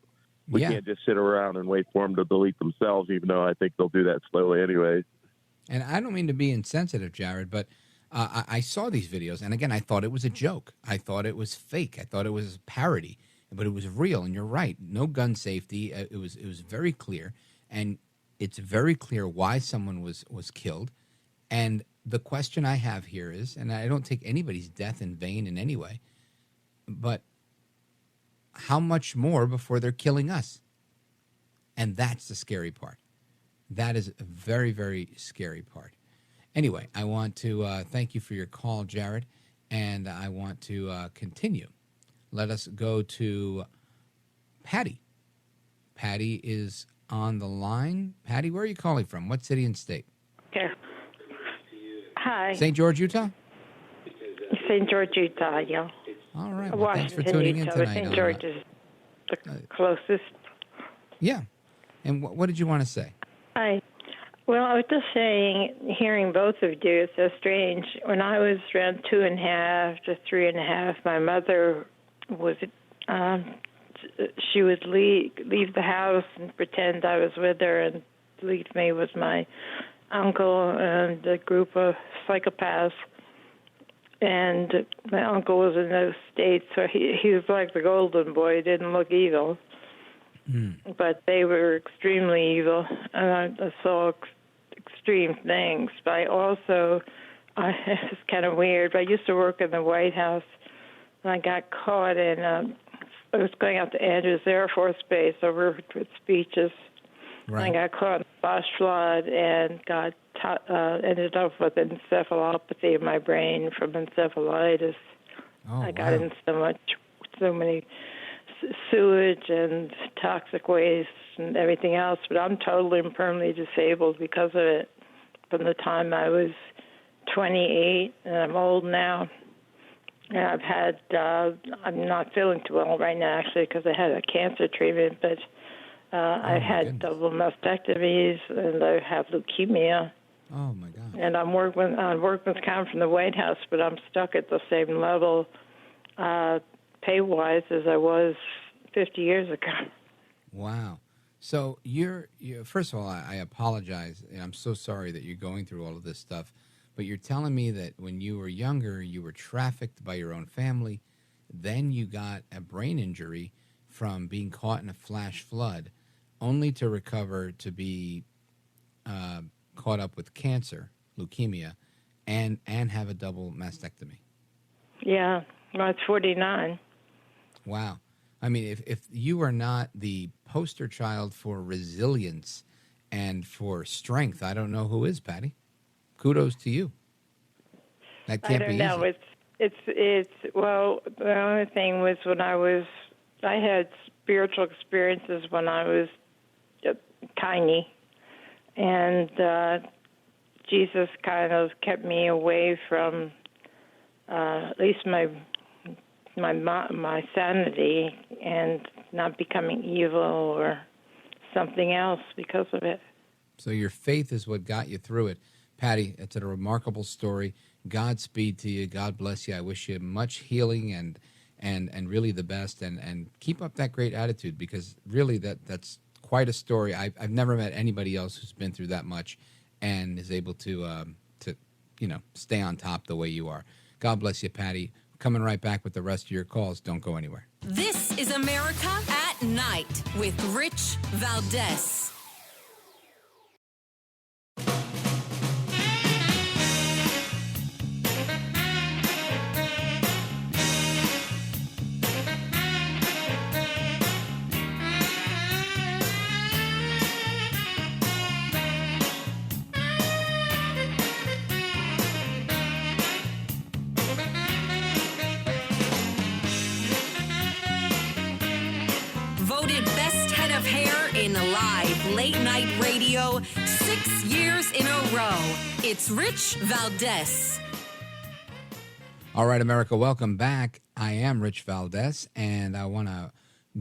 we can't just sit around and wait for them to delete themselves, even though I think they'll do that slowly anyway. And I don't mean to be insensitive, Jared, but I saw these videos, and again, I thought it was a joke. I thought it was fake. I thought it was a parody. But it was real, and you're right. No gun safety. It was very clear, and it's very clear why someone was killed. And the question I have here is, and I don't take anybody's death in vain in any way, but how much more before they're killing us? And that's the scary part. That is a very, very scary part. Anyway, I want to thank you for your call, Jared, and I want to continue. Let us go to Patty. Patty is on the line. Patty, where are you calling from? What city and state? Okay. Hi. St. George, Utah? St. George, Utah, yeah. All right. Well, thanks for tuning in tonight. St. George is the closest. Yeah. And what did you want to say? Hi. Well, I was just saying, hearing both of you, it's so strange. When I was around 2.5 to 3.5, my mother was she would leave the house and pretend I was with her and leave me with my uncle and a group of psychopaths. And my uncle was in those states, so he was like the golden boy. He didn't look evil, but they were extremely evil, and I saw extreme things. But it's kind of weird, but I used to work in the White House. And I got caught in, I was going out to Andrews Air Force Base over with speeches. Right. And I got caught in a flash flood and ended up with encephalopathy in my brain from encephalitis. Oh, I got in so many sewage and toxic waste and everything else, but I'm totally and permanently disabled because of it from the time I was 28, and I'm old now. And I've had, I'm not feeling too well right now, actually, because I had a cancer treatment, but I've had double mastectomies, and I have leukemia. Oh, my God. And I'm working on workman's comp from the White House, but I'm stuck at the same level pay-wise as I was 50 years ago. Wow. So you're first of all, I apologize, and I'm so sorry that you're going through all of this stuff. But you're telling me that when you were younger, you were trafficked by your own family. Then you got a brain injury from being caught in a flash flood, only to recover to be caught up with cancer, leukemia, and have a double mastectomy. Yeah, well, it's 49. Wow. I mean, if you are not the poster child for resilience and for strength, I don't know who is, Patty. Kudos to you. That can't be easy. I don't know. It's well, the only thing was I had spiritual experiences when I was tiny, and Jesus kind of kept me away from at least my my sanity and not becoming evil or something else because of it. So your faith is what got you through it. Patty, it's a remarkable story. Godspeed to you. God bless you. I wish you much healing and really the best, and keep up that great attitude, because really that's quite a story. I've never met anybody else who's been through that much and is able to stay on top the way you are. God bless you, Patty. Coming right back with the rest of your calls. Don't go anywhere. This is America at Night with Rich Valdez. Voted best head of hair in live late night radio 6 years in a row. It's Rich Valdez. All right, America, welcome back. I am Rich Valdez, and I want to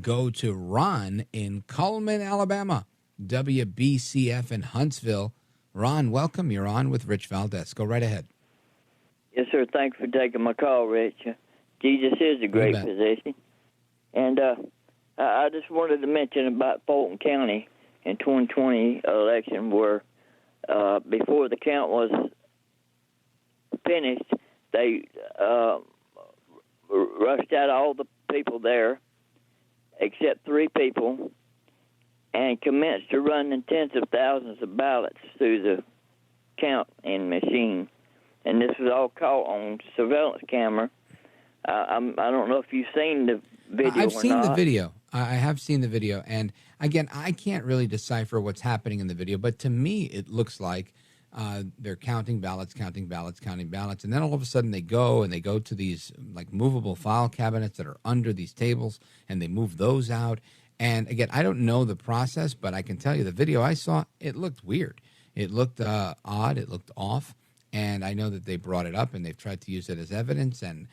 go to Ron in Cullman, Alabama, WBCF in Huntsville. Ron, welcome. You're on with Rich Valdez. Go right ahead. Yes, sir. Thanks for taking my call, Rich. Jesus is a great physician. And I just wanted to mention about Fulton County in 2020 election, where before the count was finished, they rushed out all the people there except 3 people and commenced to run in tens of thousands of ballots through the counting machine. And this was all caught on surveillance camera. I don't know if you've seen the video I've or seen not. the video. I have seen the video. And again, I can't really decipher what's happening in the video, but to me, it looks like they're counting ballots. And then all of a sudden they go to these like movable file cabinets that are under these tables, and they move those out. And again, I don't know the process, but I can tell you the video I saw, it looked weird. It looked odd. It looked off. And I know that they brought it up and they've tried to use it as evidence. And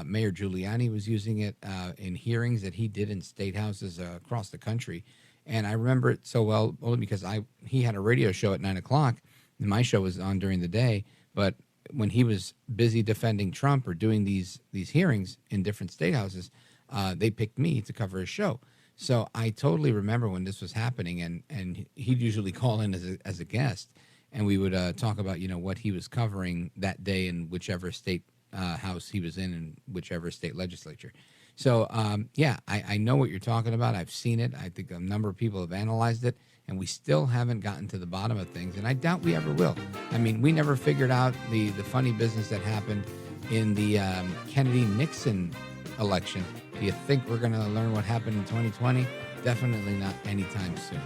Mayor Giuliani was using it in hearings that he did in state houses across the country. And I remember it so well only because he had a radio show at 9 o'clock, and my show was on during the day. But when he was busy defending Trump or doing these hearings in different state houses, they picked me to cover his show. So I totally remember when this was happening, and he'd usually call in as a guest, and we would talk about what he was covering that day in whichever state house he was in whichever state legislature. So, I know what you're talking about. I've seen it. I think a number of people have analyzed it, and we still haven't gotten to the bottom of things, and I doubt we ever will. I mean, we never figured out the funny business that happened in the Kennedy-Nixon election. Do you think we're going to learn what happened in 2020? Definitely not anytime soon.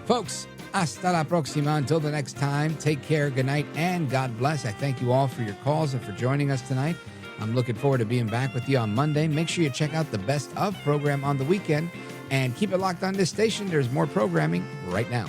Folks, hasta la próxima. Until the next time, take care, good night, and God bless. I thank you all for your calls and for joining us tonight. I'm looking forward to being back with you on Monday. Make sure you check out the Best Of program on the weekend, and keep it locked on this station. There's more programming right now.